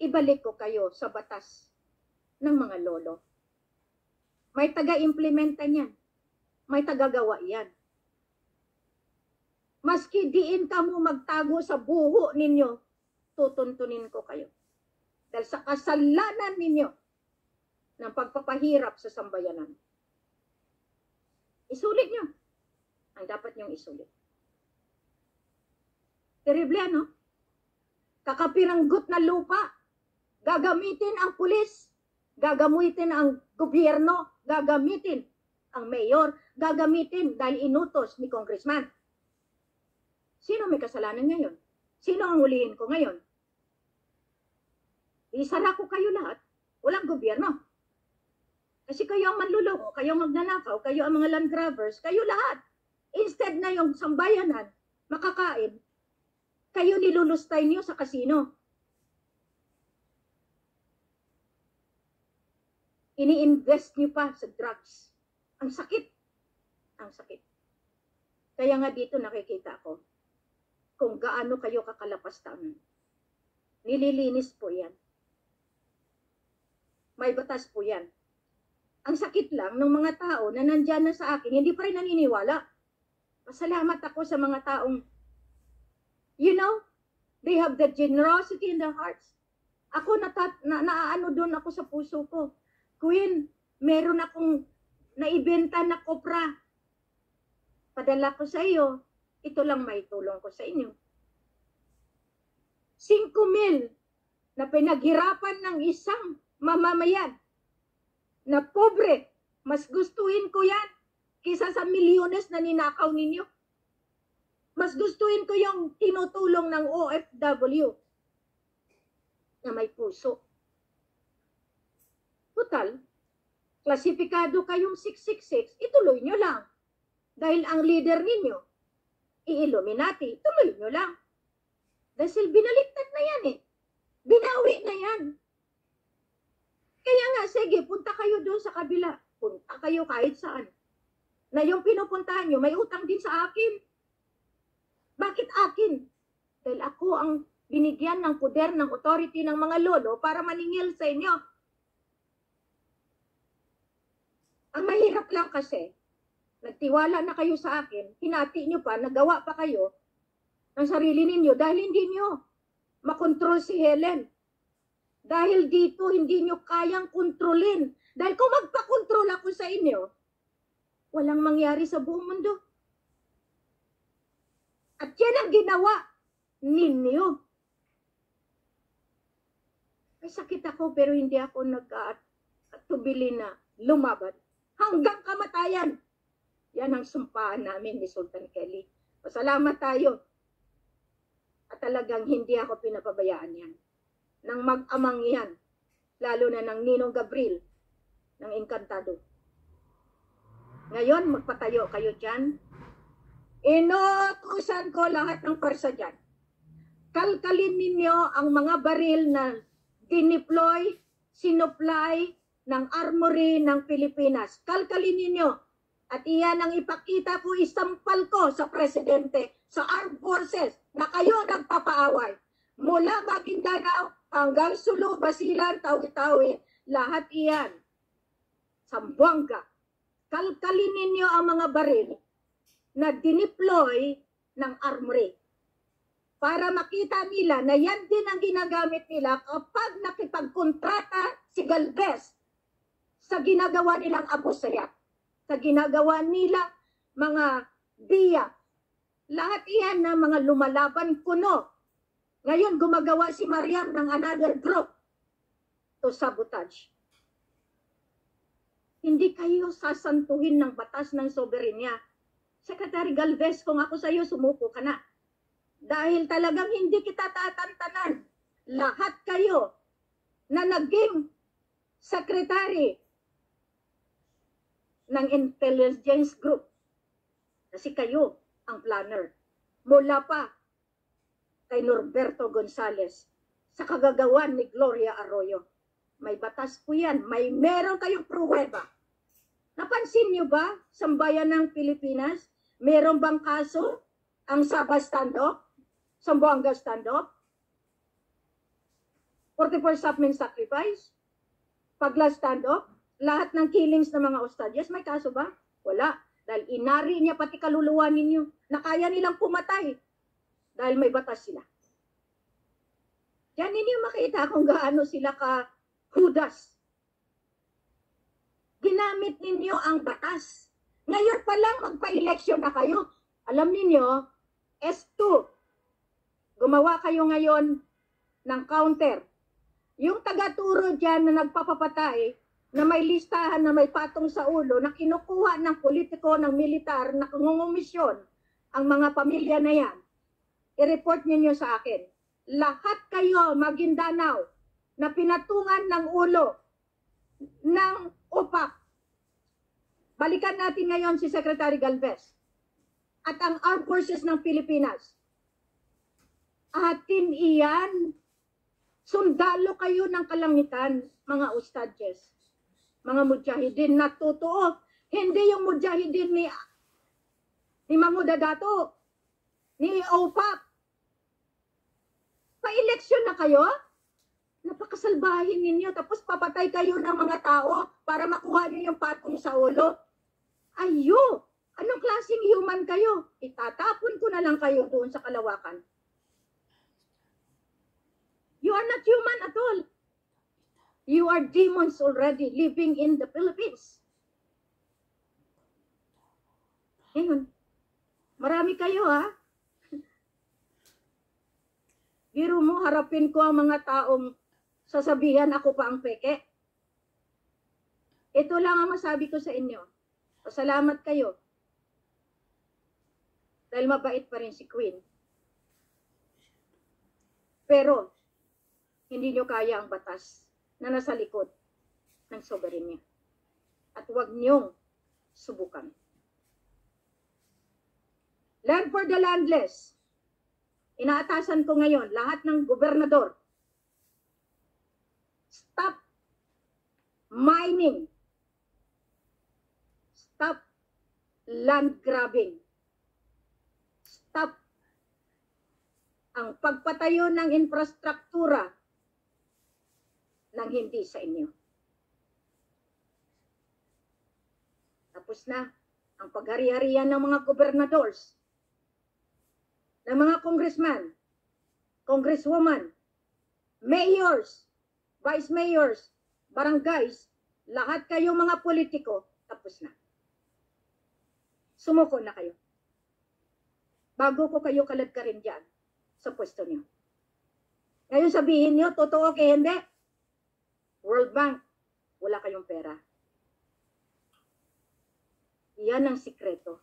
ibalik ko kayo sa batas ng mga lolo. May taga-implementa niyan. May taga-gawa yan. Maski diin ka mo magtago sa buho ninyo, tutuntunin ko kayo. Dahil sa kasalanan ninyo ng pagpapahirap sa sambayanan. Isulit nyo ang dapat nyong isulit. Terrible, no? Kakapiranggot na lupa, gagamitin ang pulis, gagamitin ang gobyerno, gagamitin ang mayor, gagamitin dahil inutos ni congressman. Sino may kasalanan ngayon? Sino ang hulihin ko ngayon? Isara ko kayo lahat. Walang gobyerno. Kasi kayo ang manluloko, kayo ang magnanakaw, kayo ang mga land grabbers, kayo lahat. Instead na yung sambayanan, makakain, kayo nilulustay niyo sa kasino. Ini-invest niyo pa sa drugs. Ang sakit. Ang sakit. Kaya nga dito nakikita ko kung gaano kayo kakalapastangan. Nililinis po yan. May batas po yan. Ang sakit lang ng mga tao na nandyan na sa akin, hindi pa rin naniniwala. Pasalamat ako sa mga taong, you know, they have the generosity in their hearts. Ako, naaano doon ako sa puso ko. Queen, meron akong naibenta na kopra. Padala ko sa iyo. Ito lang may tulong ko sa inyo. 5,000 na pinaghirapan ng isang mamamayan na pobre. Mas gustuhin ko yan kaysa sa milyones na ninakaw ninyo. Mas gustuhin ko yung tinutulong ng OFW na may puso. Total, klasifikado kayong 666, ituloy nyo lang. Dahil ang leader ninyo, i-Illuminati, tuloy nyo lang. Dahil binaliktad na yan eh. Binawi na yan. Kaya nga, sige, punta kayo doon sa kabila. Punta kayo kahit saan. Na yung pinupuntahan nyo, may utang din sa akin. Bakit akin? Dahil ako ang binigyan ng poder, ng authority ng mga lolo para maningil sa inyo. Ang mahirap lang kasi, nagtiwala na kayo sa akin, hinati nyo pa, nagawa pa kayo ng sarili ninyo dahil hindi nyo makontrol si Helen. Dahil dito, hindi nyo kayang kontrolin. Dahil kung magpakontrol ako sa inyo, walang mangyari sa buong mundo. At yan ang ginawa ninyo. May sakit ako pero hindi ako nagkatubili na lumaban. Hanggang kamatayan. Yan ang sumpaan namin ni Sultan Kelly. Pasalamat tayo. At talagang hindi ako pinapabayaan yan. Nang mag-amang yan. Lalo na ng Ninong Gabriel. Ng Encantado. Ngayon, magpatayo kayo dyan. Inutusan ko lahat ng persa dyan. Kalkalin ninyo ang mga baril na dineploy, sinupply ng armory ng Pilipinas. Kalkalin ninyo. At iyan ang ipakita ko, isampal ko sa presidente, sa armed forces, na kayo nagpapaaway. Mula Maguindanao hanggang Sulu, Basilan, Tawi-Tawi, lahat iyan. Sambuanga. Kalkalin ninyo ang mga baril na dineploy ng armory. Para makita nila na yan din ang ginagamit nila kapag nakipagkontrata si Galvez sa ginagawa nilang Abu Sayyaf, sa ginagawa nilang mga biya. Lahat iyan na mga lumalaban kuno. Ngayon gumagawa si Mariam ng another group to sabotage. Hindi kayo sasantuhin ng batas ng soberenya. Secretary Galvez, kung ako sa iyo, sumuko ka na. Dahil talagang hindi kita tatantanan. Lahat kayo na naging secretary ng intelligence group. Kasi kayo ang planner. Mula pa kay Norberto Gonzales sa kagagawan ni Gloria Arroyo. May batas po yan. Meron kayong pruweba. Napansin niyo ba sa bayan ng Pilipinas, meron bang kaso ang Sabah stand-off? Sambuanga stand-off? 44 Sapmen sacrifice? Pagla stand-off? Lahat ng killings ng mga hostages, may kaso ba? Wala. Dahil inari niya pati kaluluwa ninyo na kaya nilang pumatay. Dahil may batas sila. Diyan ninyo makita kung gaano sila ka-hudas. Ginamit ninyo ang batas. Ngayon pa lang magpa-eleksyon na kayo. Alam ninyo, S2, gumawa kayo ngayon ng counter. Yung taga-turo dyan na nagpapapatay, na may listahan na may patong sa ulo, na kinukuha ng politiko, ng militar, na kungungumisyon ang mga pamilya na yan, i-report ninyo sa akin. Lahat kayo, Maguindanao, na pinatungan ng ulo ng UPAC. Balikan natin ngayon si Secretary Galvez at ang Armed Forces ng Pilipinas. Atin iyan, sundalo kayo ng kalangitan, mga ustadjes, mga mujahidin na totoo. Hindi yung mujahidin ni Mahmoud Dato, ni OPAC. Pa-eleksyon na kayo? Napakasalbahin ninyo, tapos papatay kayo ng mga tao para makuha niyo yung patong sa ulo. Ayo, anong klaseng human kayo? Itatapon ko na lang kayo doon sa kalawakan. You are not human at all. You are demons already living in the Philippines. Ngayon, marami kayo ha. Biro mo, harapin ko ang mga taong sasabihan ako pa ang peke. Ito lang ang masabi ko sa inyo. Pasalamat kayo. Dahil mabait pa rin si Queen. Pero, hindi nyo kaya ang batas na nasa likod. ng soberenya. At huwag niyong subukan. Land for the landless. Inaatasan ko ngayon, lahat ng gobernador, stop mining. Stop land grabbing. Stop ang pagpatayo ng infrastruktura ng hindi sa inyo. Tapos na ang paghari-harian ng mga gobernadors, ng mga congressman, congresswoman, mayors, vice mayors, barangays, lahat kayo mga politiko, tapos na. Sumuko na kayo. Bago ko kayo kaladkarin dyan sa pwesto niyo. Ngayon sabihin niyo, totoo kaya hindi? World Bank, wala kayong pera. Yan ang sikreto.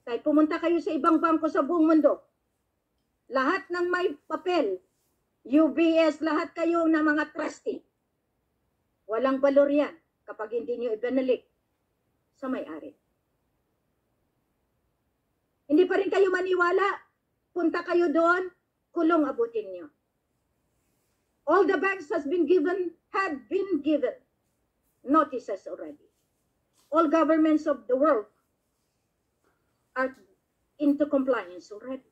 Kahit pumunta kayo sa ibang bangko sa buong mundo, lahat ng may papel, UBS, lahat kayo na mga trustee, walang balor yan kapag hindi nyo ibinalik sa may-ari. Hindi pa rin kayo maniwala, punta kayo doon, kulong abutin nyo. All the banks had been given notices already. All governments of the world are into compliance already.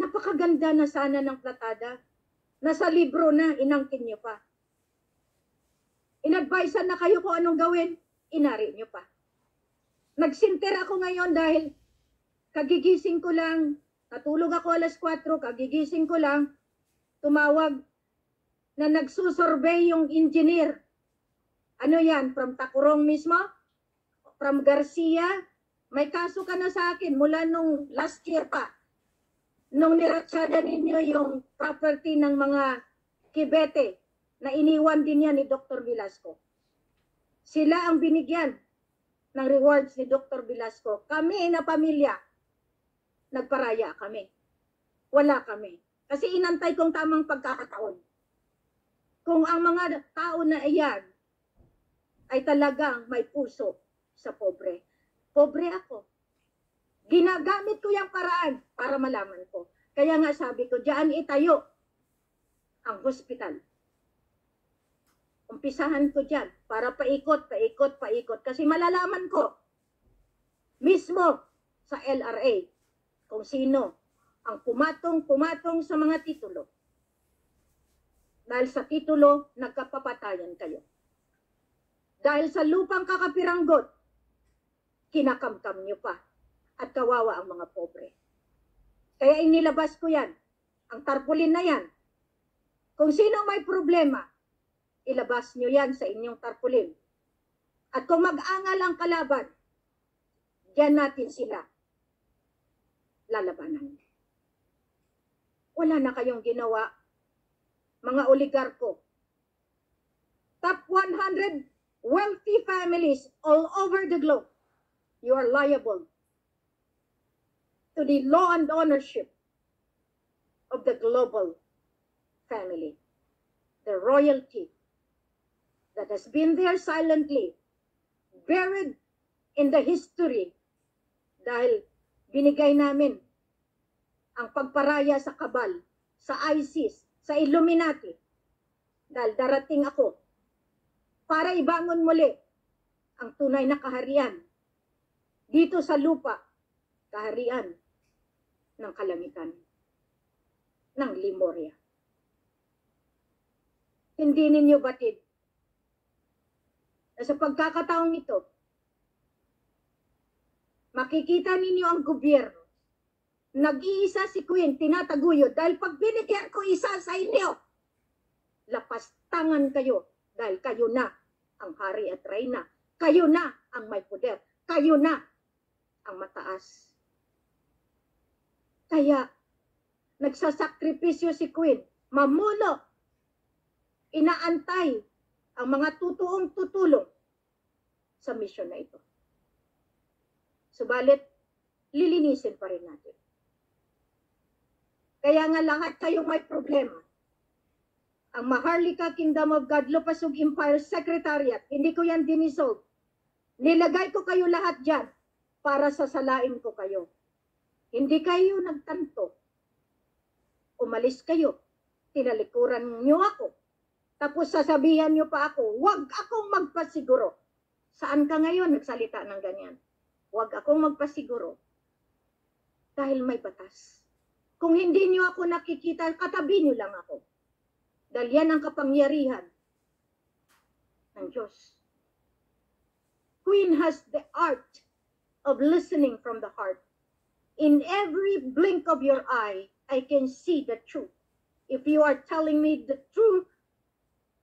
Napakaganda na sana ng platada. Nasa libro na, inangkin nyo pa. Inadvisean na kayo kung anong gawin, inari nyo pa. Nagsinter ako ngayon dahil kagigising ko lang, natulog ako alas 4, kagigising ko lang, tumawag na nagsusurvey yung engineer. Ano yan? From Takurong mismo? From Garcia? May kaso ka na sa akin mula nung last year pa. Nung niratsada ninyo yung property ng mga Kibete na iniwan din yan ni Dr. Velasco. Sila ang binigyan ng rewards ni Dr. Velasco. Kami na pamilya, nagparaya kami. Wala kami. Kasi inantay kong tamang pagkakataon. Kung ang mga tao na iyan ay talagang may puso sa pobre. Pobre ako. Ginagamit ko yung paraan para malaman ko. Kaya nga sabi ko, diyan itayo ang hospital. Umpisahan ko diyan para paikot. Kasi malalaman ko mismo sa LRA kung sino ang pumatong sa mga titulo. Dahil sa titulo, nagkapapatayan kayo. Dahil sa lupang kakapiranggot, kinakamkam nyo pa at kawawa ang mga pobre. Kaya inilabas ko yan, ang tarpaulin na yan. Kung sino may problema, ilabas nyo yan sa inyong tarpaulin. At kung mag-angal ang kalaban, diyan natin sila lalabanan. Wala na kayong ginawa, mga oligarko. Top 100 wealthy families all over the globe, you are liable to the law and ownership of the global family. The royalty that has been there silently, buried in the history, dahil binigay namin ang pagparaya sa kabal, sa ISIS, sa Illuminati, dahil darating ako para ibangon muli ang tunay na kaharian dito sa lupa, kaharian ng kalangitan, ng Lemuria. Hindi ninyo batid na sa pagkakataong ito, makikita ninyo ang gobyerno. Nag-iisa si Queen, tinataguyod, dahil pag binigyan ko isa sa inyo, lapastangan kayo, dahil kayo na ang hari at reyna. Kayo na ang may poder. Kayo na ang mataas. Kaya, nagsasakripisyo si Queen, mamuno, inaantay ang mga tutuong tutulong sa misyon na ito. Subalit, lilinisin pa rin natin. Kaya nga lahat kayong may problema, ang Maharlika Kingdom of God Lupasug Empire Secretariat, hindi ko yan dinisolve. Nilagay ko kayo lahat dyan para sasalain ko kayo. Hindi kayo nagtanto. Umalis kayo. Tinalikuran nyo ako. Tapos sasabihan nyo pa ako, huwag akong magpasiguro. Saan ka ngayon nagsalita ng ganyan? Huwag akong magpasiguro. Dahil may batas. Kung hindi nyo ako nakikita, katabi nyo lang ako. Dahil yan ang kapangyarihan ng Diyos. Queen has the art of listening from the heart. In every blink of your eye, I can see the truth. If you are telling me the truth,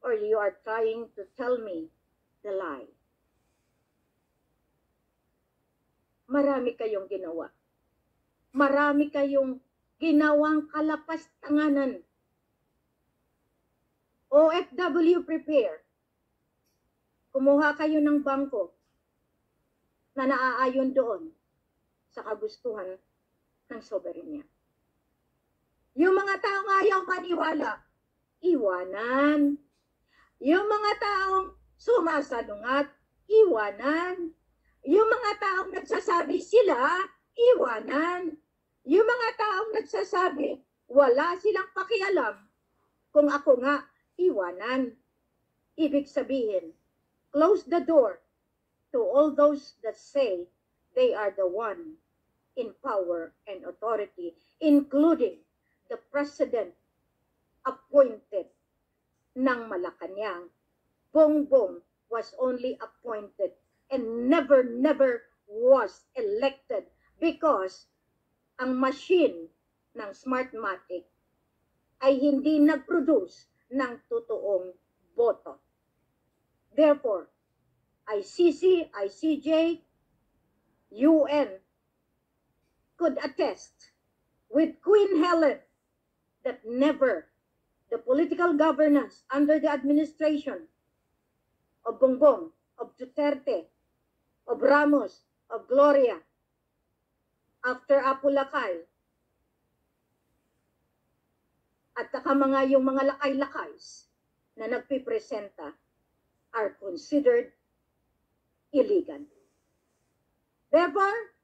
or you are trying to tell me the lie. Marami kayong ginawa. Marami kayong ginawang kalapastanganan. OFW prepare. Kumuha kayo ng bangko na naaayon doon sa kagustuhan ng soberenya. Yung mga taong ayaw maniwala, iwanan. Yung mga taong sumasalungat, iwanan. Yung mga taong nagsasabi sila, iwanan. Yung mga taong nagsasabi, wala silang pakialam. Kung ako nga, iwanan. Ibig sabihin, close the door to all those that say they are the one in power and authority, including the president appointed ng Malacanang. Bongbong was only appointed and never was elected because ang machine ng Smartmatic ay hindi nag-produce ng totoong boto. Therefore, ICC, ICJ, UN could attest with Queen Helen that never the political governance under the administration of Bongbong, of Duterte, of Ramos, of Gloria, after Apulacay, at saka yung mga lakay-lakays na nagpipresenta are considered illegal. Therefore,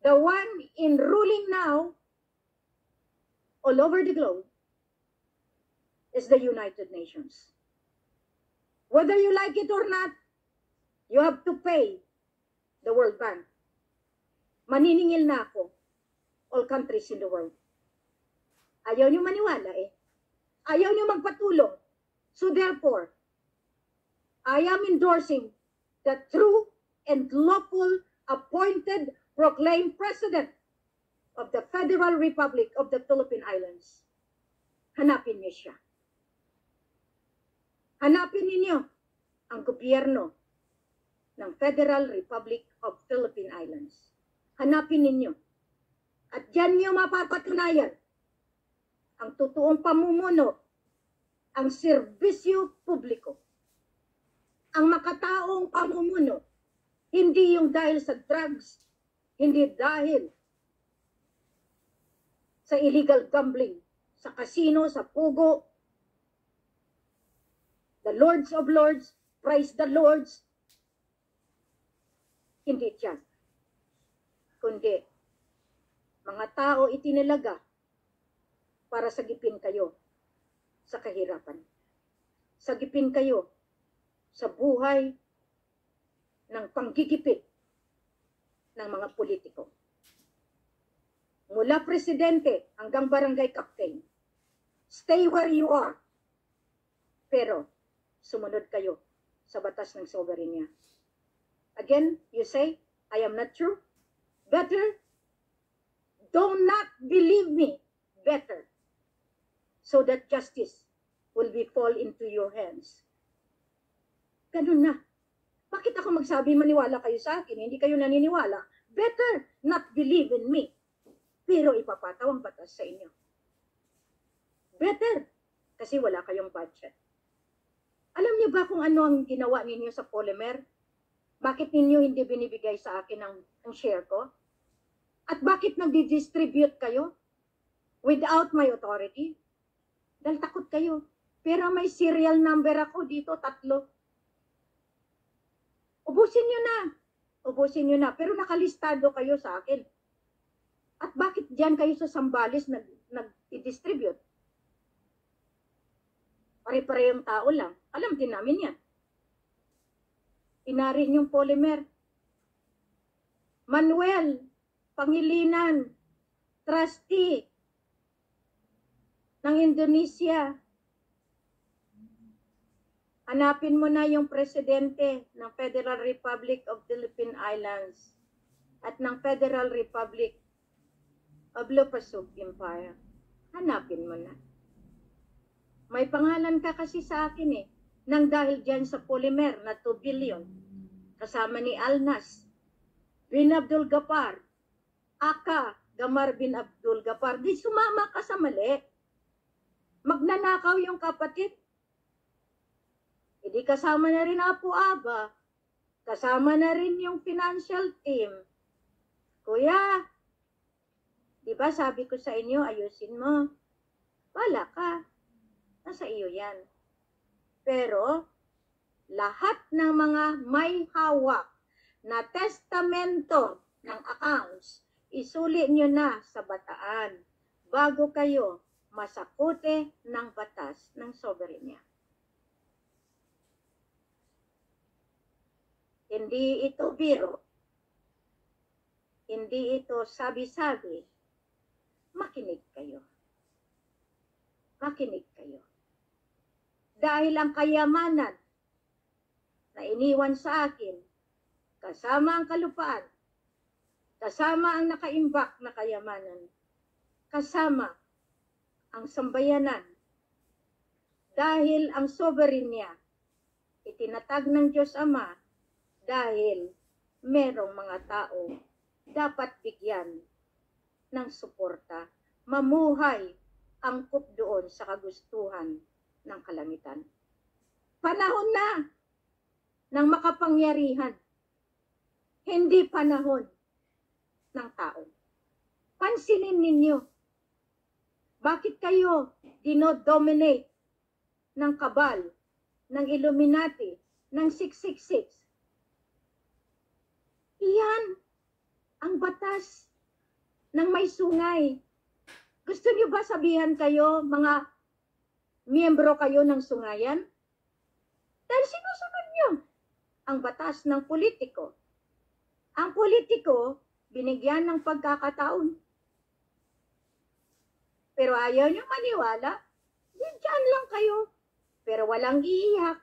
the one in ruling now all over the globe is the United Nations. Whether you like it or not, you have to pay the World Bank. Maniningil na ako, all countries in the world. Ayaw niyo maniwala eh. Ayaw niyo magpatulong. So therefore, I am endorsing the true and lawful appointed proclaimed President of the Federal Republic of the Philippine Islands. Hanapin niyo siya. Hanapin ninyo ang gobyerno ng Federal Republic of Philippine Islands. Hanapin ninyo. At diyan niyo mapapatunayan ang totoong pamumuno, ang serbisyo publiko. Ang makataong pamumuno, hindi yung dahil sa drugs, hindi dahil sa illegal gambling, sa casino, sa pugo. The Lords of Lords, praise the Lords. Hindi yan. Kundi, mga tao itinalaga para sagipin kayo sa kahirapan. Sagipin kayo sa buhay ng panggigipit ng mga politiko. Mula presidente hanggang barangay captain, stay where you are. Pero, sumunod kayo sa batas ng soberenya. Again, you say, I am not true. Better, do not believe me. Better, so that justice will be fall into your hands. Ganun na. Bakit ako magsabi maniwala kayo sa akin? Hindi kayo naniniwala. Better not believe in me. Pero ipapataw ang batas sa inyo. Better, kasi wala kayong budget. Alam niyo ba kung ano ang ginawa ninyo sa polymer? Bakit ninyo hindi binibigay sa akin ang share ko? At bakit nagdi-distribute kayo without my authority? Dahil takot kayo. Pero may serial number ako dito, 3. Ubusin nyo na. Ubusin nyo na. Pero nakalistado kayo sa akin. At bakit diyan kayo sa Sambales nag-distribute? Pare-parehong tao lang. Alam din namin yan. Inari yung polymer. Manuel Pangilinan, trustee ng Indonesia. Hanapin mo na yung presidente ng Federal Republic of Philippine Islands at ng Federal Republic of Lopasug Empire. Hanapin mo na. May pangalan ka kasi sa akin eh. Nang dahil dyan sa polymer na 2 billion. Kasama ni Alnas, bin Abdul Gapar, Aka, Gamar bin Abdul Gapar. Di sumama ka sa mali. Magnanakaw yung kapatid. Hindi kasama na rin Apo Aba. Kasama na rin yung financial team. Kuya, di ba sabi ko sa inyo, ayusin mo. Wala ka. Nasa iyo yan. Pero, lahat ng mga may hawak na testamento ng accounts, isuli nyo na sa bataan bago kayo masakute ng batas ng soberenya. Hindi ito biro. Hindi ito sabi-sabi. Makinig kayo. Makinig kayo. Dahil ang kayamanan na iniwan sa akin, kasama ang kalupaan, kasama ang nakaimbak na kayamanan, kasama ang sambayanan, dahil ang soberenya itinatag ng Diyos Ama dahil merong mga tao dapat bigyan ng suporta, mamuhay angkop doon sa kagustuhan ng kalangitan. Panahon na ng makapangyarihan, hindi panahon ng tao. Pansinin ninyo, bakit kayo dinodominate ng kabal, ng Illuminati, ng 666? Iyan ang batas ng may sungay. Gusto niyo ba sabihan kayo, mga miyembro kayo ng sungayan? Dahil sinusunod niyo ang batas ng politiko. Ang politiko, binigyan ng pagkakataon. Pero ayaw niyo maniwala, diyan lang kayo. Pero walang iiyak.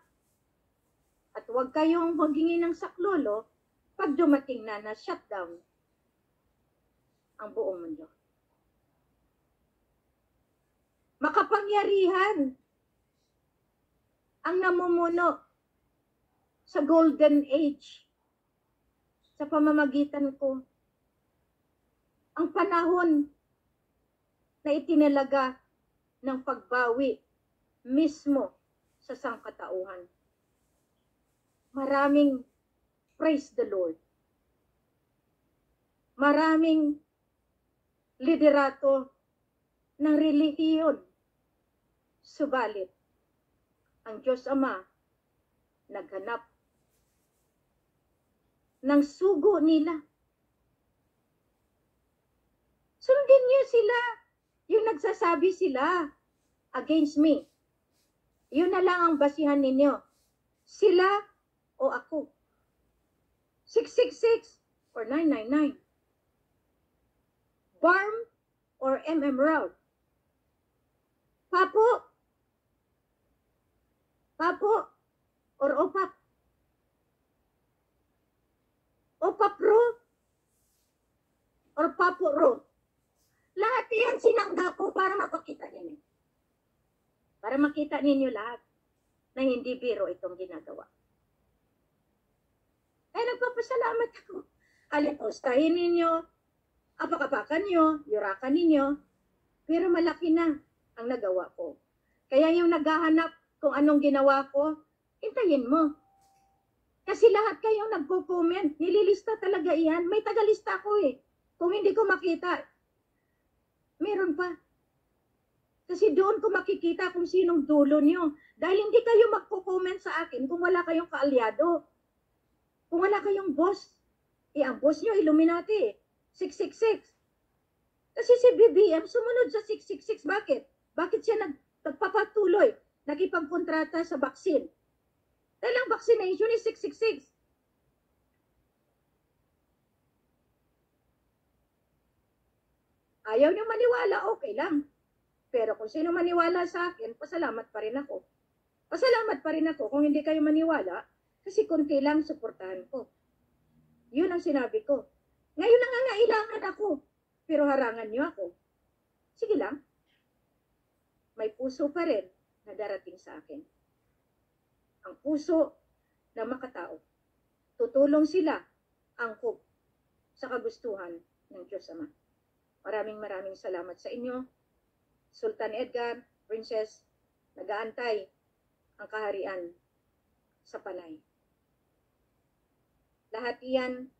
At huwag kayong maghingi ng saklolo pag dumating na shutdown ang buong mundo. Makapangyarihan ang namumuno sa golden age sa pamamagitan ko. Ang panahon na itinalaga ng pagbawi mismo sa sangkatauhan. Maraming praise the Lord. Maraming liderato ng relihiyon. Subalit, ang Diyos Ama naghanap ng sugo nila. Sundin niyo sila. Yung nagsasabi sila against me. Yun na lang ang basihan ninyo. Sila o ako. 666 or 999. BARM or Road. Papo. Papo or OPAP. OPAP Road or Papo Road. Lahat yan sinangga ko para mapakita ninyo. Para makita ninyo lahat na hindi biro itong ginagawa. Kaya nagpapasalamat ako. Alipostahin ninyo, apakapakan nyo, yurakan ninyo, pero malaki na ang nagawa ko. Kaya yung naghahanap kung anong ginawa ko, hintayin mo. Kasi lahat kayong nagko-comment, nililista talaga iyan. May tagalista ko eh. Kung hindi ko makita, meron pa. Kasi doon ko makikita kung sinong dulo nyo. Dahil hindi kayo magko-comment sa akin kung wala kayong kaalyado. Kung wala kayong boss. Ang boss nyo, Illuminati. 666. Kasi si BBM sumunod sa 666. Bakit? Bakit siya nagpapatuloy? Nakipagkontrata sa vaccine. Dahil ang vaccination is 666. Ayaw nyo maniwala, okay lang. Pero kung sino maniwala sa akin, pasalamat pa rin ako. Pasalamat pa rin ako kung hindi kayo maniwala, kasi konti lang suportahan ko. Yun ang sinabi ko. Ngayon nangangailangan ako, pero harangan nyo ako. Sige lang. May puso pa rin na darating sa akin. Ang puso na makatao. Tutulong sila angkop sa kagustuhan ng Diyos Ama. Maraming salamat sa inyo. Sultan Edgar, Princess, nag-aantay ang kaharian sa Panay. Lahat iyan,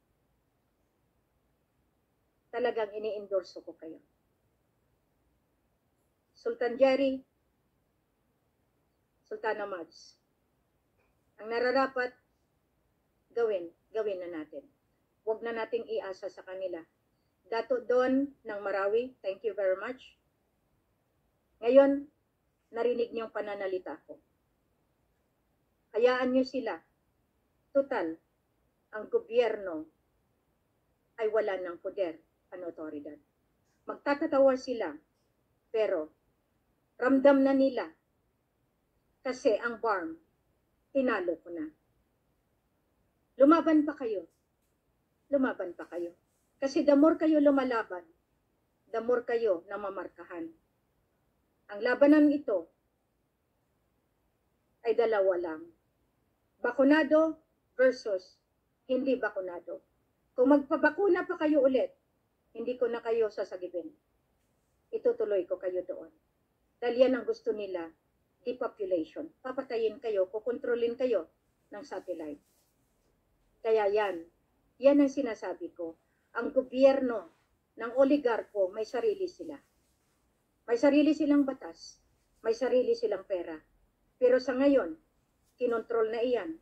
talagang ini-endorso ko kayo. Sultan Jerry, Sultana Mads, ang nararapat, gawin na natin. Huwag na nating iasa sa kanila. Dato Don ng Marawi, thank you very much. Ngayon, narinig niyong pananalita ko. Hayaan niyo sila. Total, ang gobyerno ay wala ng poder at otoridad. Magtatatawa sila, pero ramdam na nila kasi ang BARM, tinalo ko na. Lumaban pa kayo. Lumaban pa kayo. Kasi the more kayo lumalaban, the more kayo namamarkahan. Ang labanan ito ay dalawa lang. Bakunado versus hindi bakunado. Kung magpabakuna pa kayo ulit, hindi ko na kayo sasagipin. Itutuloy ko kayo doon. Dahil yan ang gusto nila, depopulation. Papatayin kayo, kukontrolin kayo ng satellite. Kaya yan ang sinasabi ko. Ang gobyerno ng oligarko, may sarili sila. May sarili silang batas, may sarili silang pera. Pero sa ngayon, kinontrol na iyan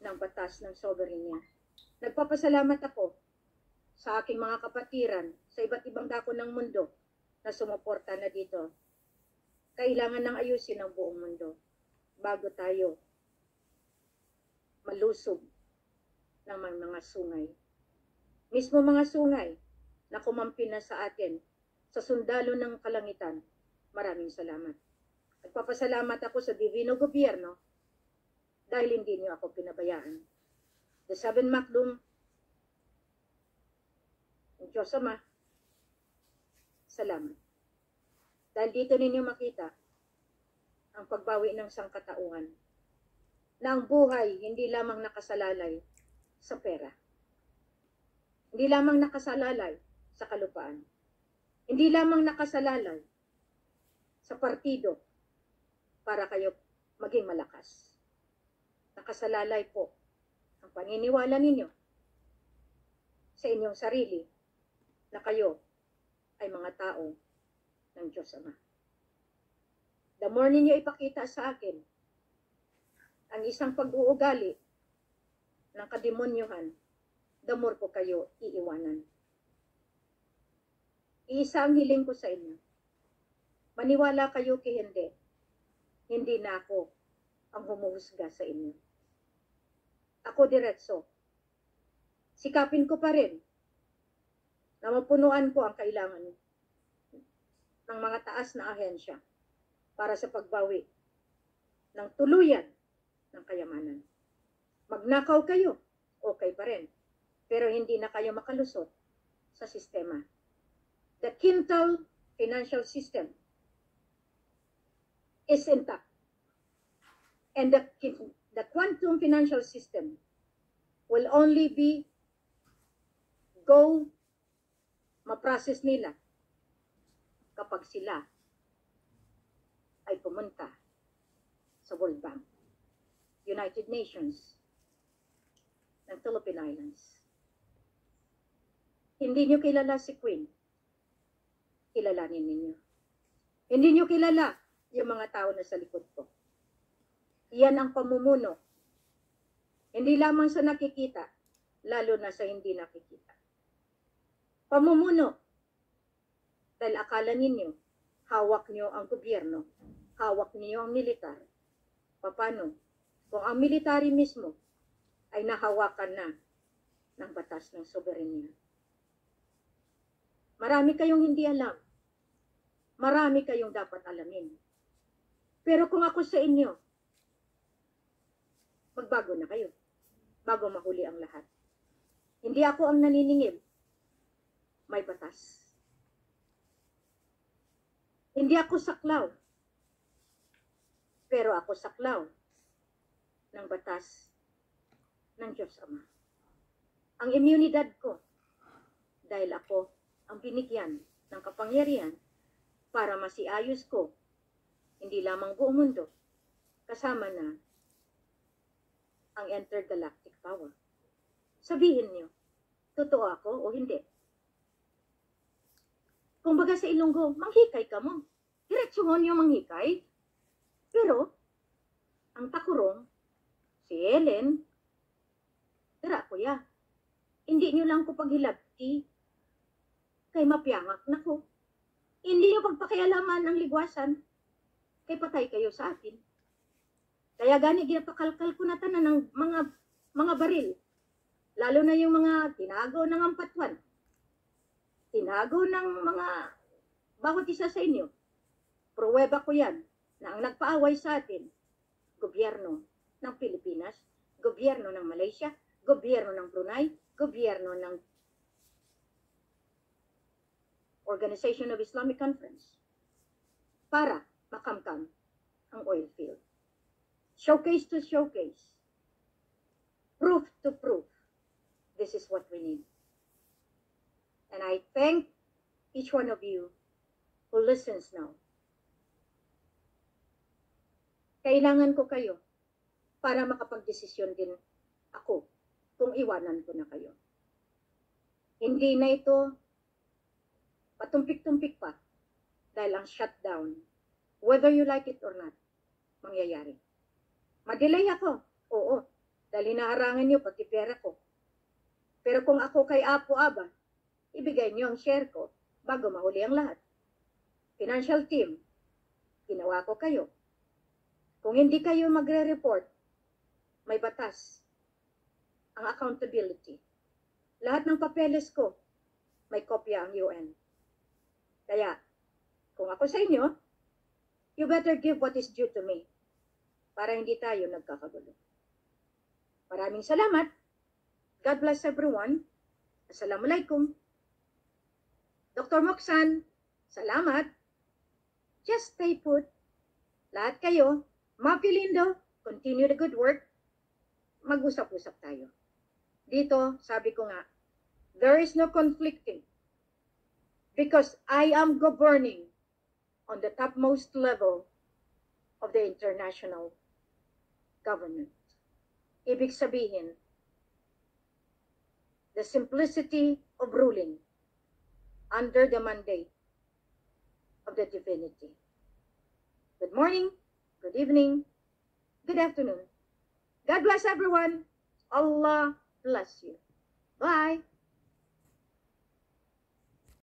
ng batas ng soberenya. Nagpapasalamat ako sa aking mga kapatiran sa iba't ibang dako ng mundo na sumuporta na dito. Kailangan ng ayusin ng buong mundo bago tayo malusog ng mga sungay. Mismo mga sungay na kumampi na sa atin sa sundalo ng kalangitan, maraming salamat. Nagpapasalamat ako sa Divino Gobyerno dahil hindi niyo ako pinabayaan. The Seven Makdum, ang Diyos Ama, salamat. Dahil dito ninyo makita ang pagbawi ng sangkatauhan na ang buhay hindi lamang nakasalalay sa pera. Hindi lamang nakasalalay sa kalupaan. Hindi lamang nakasalalay sa partido para kayo maging malakas. Nakasalalay po ang paniniwala ninyo sa inyong sarili na kayo ay mga tao ng Diyos Ama. The more ninyo ipakita sa akin ang isang pag-uugali ng kademonyuhan, the more ko kayo iiwanan. Iisa ang hiling ko sa inyo. Maniwala kayo kay hindi. Hindi na ako ang humuhusga sa inyo. Ako diretso. Sikapin ko pa rin na mapunuan ko ang kailangan ng mga taas na ahensya para sa pagbawi ng tuluyan ng kayamanan. Magnakaw kayo, okay pa rin. Pero hindi na kayo makalusot sa sistema. The quintal financial system is intact. And the quantum financial system will only be ma-process nila kapag sila ay pumunta sa World Bank, United Nations, ng Philippine Islands. Hindi nyo kilala si Queen. Kilalanin ninyo. Hindi nyo kilala yung mga tao na sa likod ko. Iyan ang pamumuno. Hindi lamang sa nakikita, lalo na sa hindi nakikita. Pamumuno. Dahil akala ninyo, hawak nyo ang gobyerno, hawak niyo ang militar. Paano? Kung ang military mismo ay nahawakan na ng batas ng soberenya. Marami kayong hindi alam. Marami kayong dapat alamin. Pero kung ako sa inyo, magbago na kayo bago mahuli ang lahat. Hindi ako ang naniningil. May batas. Hindi ako saklaw. Pero ako saklaw ng batas ng Diyos Ama. Ang immunidad ko, dahil ako ang binigyan ng kapangyarihan para masiayos ko, hindi lamang buong mundo, kasama na ang intergalactic power. Sabihin niyo, totoo ako o hindi? Kung baga sa Ilonggo, manghikay ka mo. Diretsuhon yung manghikay. Pero, ang takurong, si Ellen, tira kuya, hindi nyo lang ko paghilabti, kay mapiyangak na ko. Hindi nyo pagpakialaman ang ligwasan, kay patay kayo sa atin. Kaya gani ginapakalkal ko na tanan ng mga baril. Lalo na yung mga tinago ng ampatwan. Tinago ng mga bawat isa sa inyo. Pruweba ko yan na ang nagpaaway sa atin, gobyerno ng Pilipinas, gobyerno ng Malaysia, gobyerno ng Brunei, gobyerno ng Organization of Islamic Conference para makamkam ang oil field. Showcase to showcase. Proof to proof. This is what we need. And I thank each one of you who listens now. Kailangan ko kayo para makapagdesisyon din ako kung iwanan ko na kayo. Hindi na ito patumpik-tumpik pa dahil ang shutdown, whether you like it or not, mangyayari. Madelay ako, oo, dahil hinaharangan niyo pati pera ko. Pero kung ako kay Apo Aba, ibigay niyo ang share ko bago mahuli ang lahat. Financial team, ginawa ko kayo. Kung hindi kayo magre-report, may batas. Ang accountability. Lahat ng papeles ko, may kopya ang UN. Kaya, kung ako sa inyo, you better give what is due to me para hindi tayo nagkakagulo. Maraming salamat. God bless everyone. Assalamualaikum. Dr. Moksan, salamat. Just stay put. Lahat kayo, Mapilindo, continue the good work. Mag-usap-usap tayo. Dito, sabi ko nga, there is no conflicting because I am governing on the topmost level of the international government. Ibig sabihin, the simplicity of ruling under the mandate of the divinity. Good morning, good evening, good afternoon. God bless everyone. Allah bless you. Bye.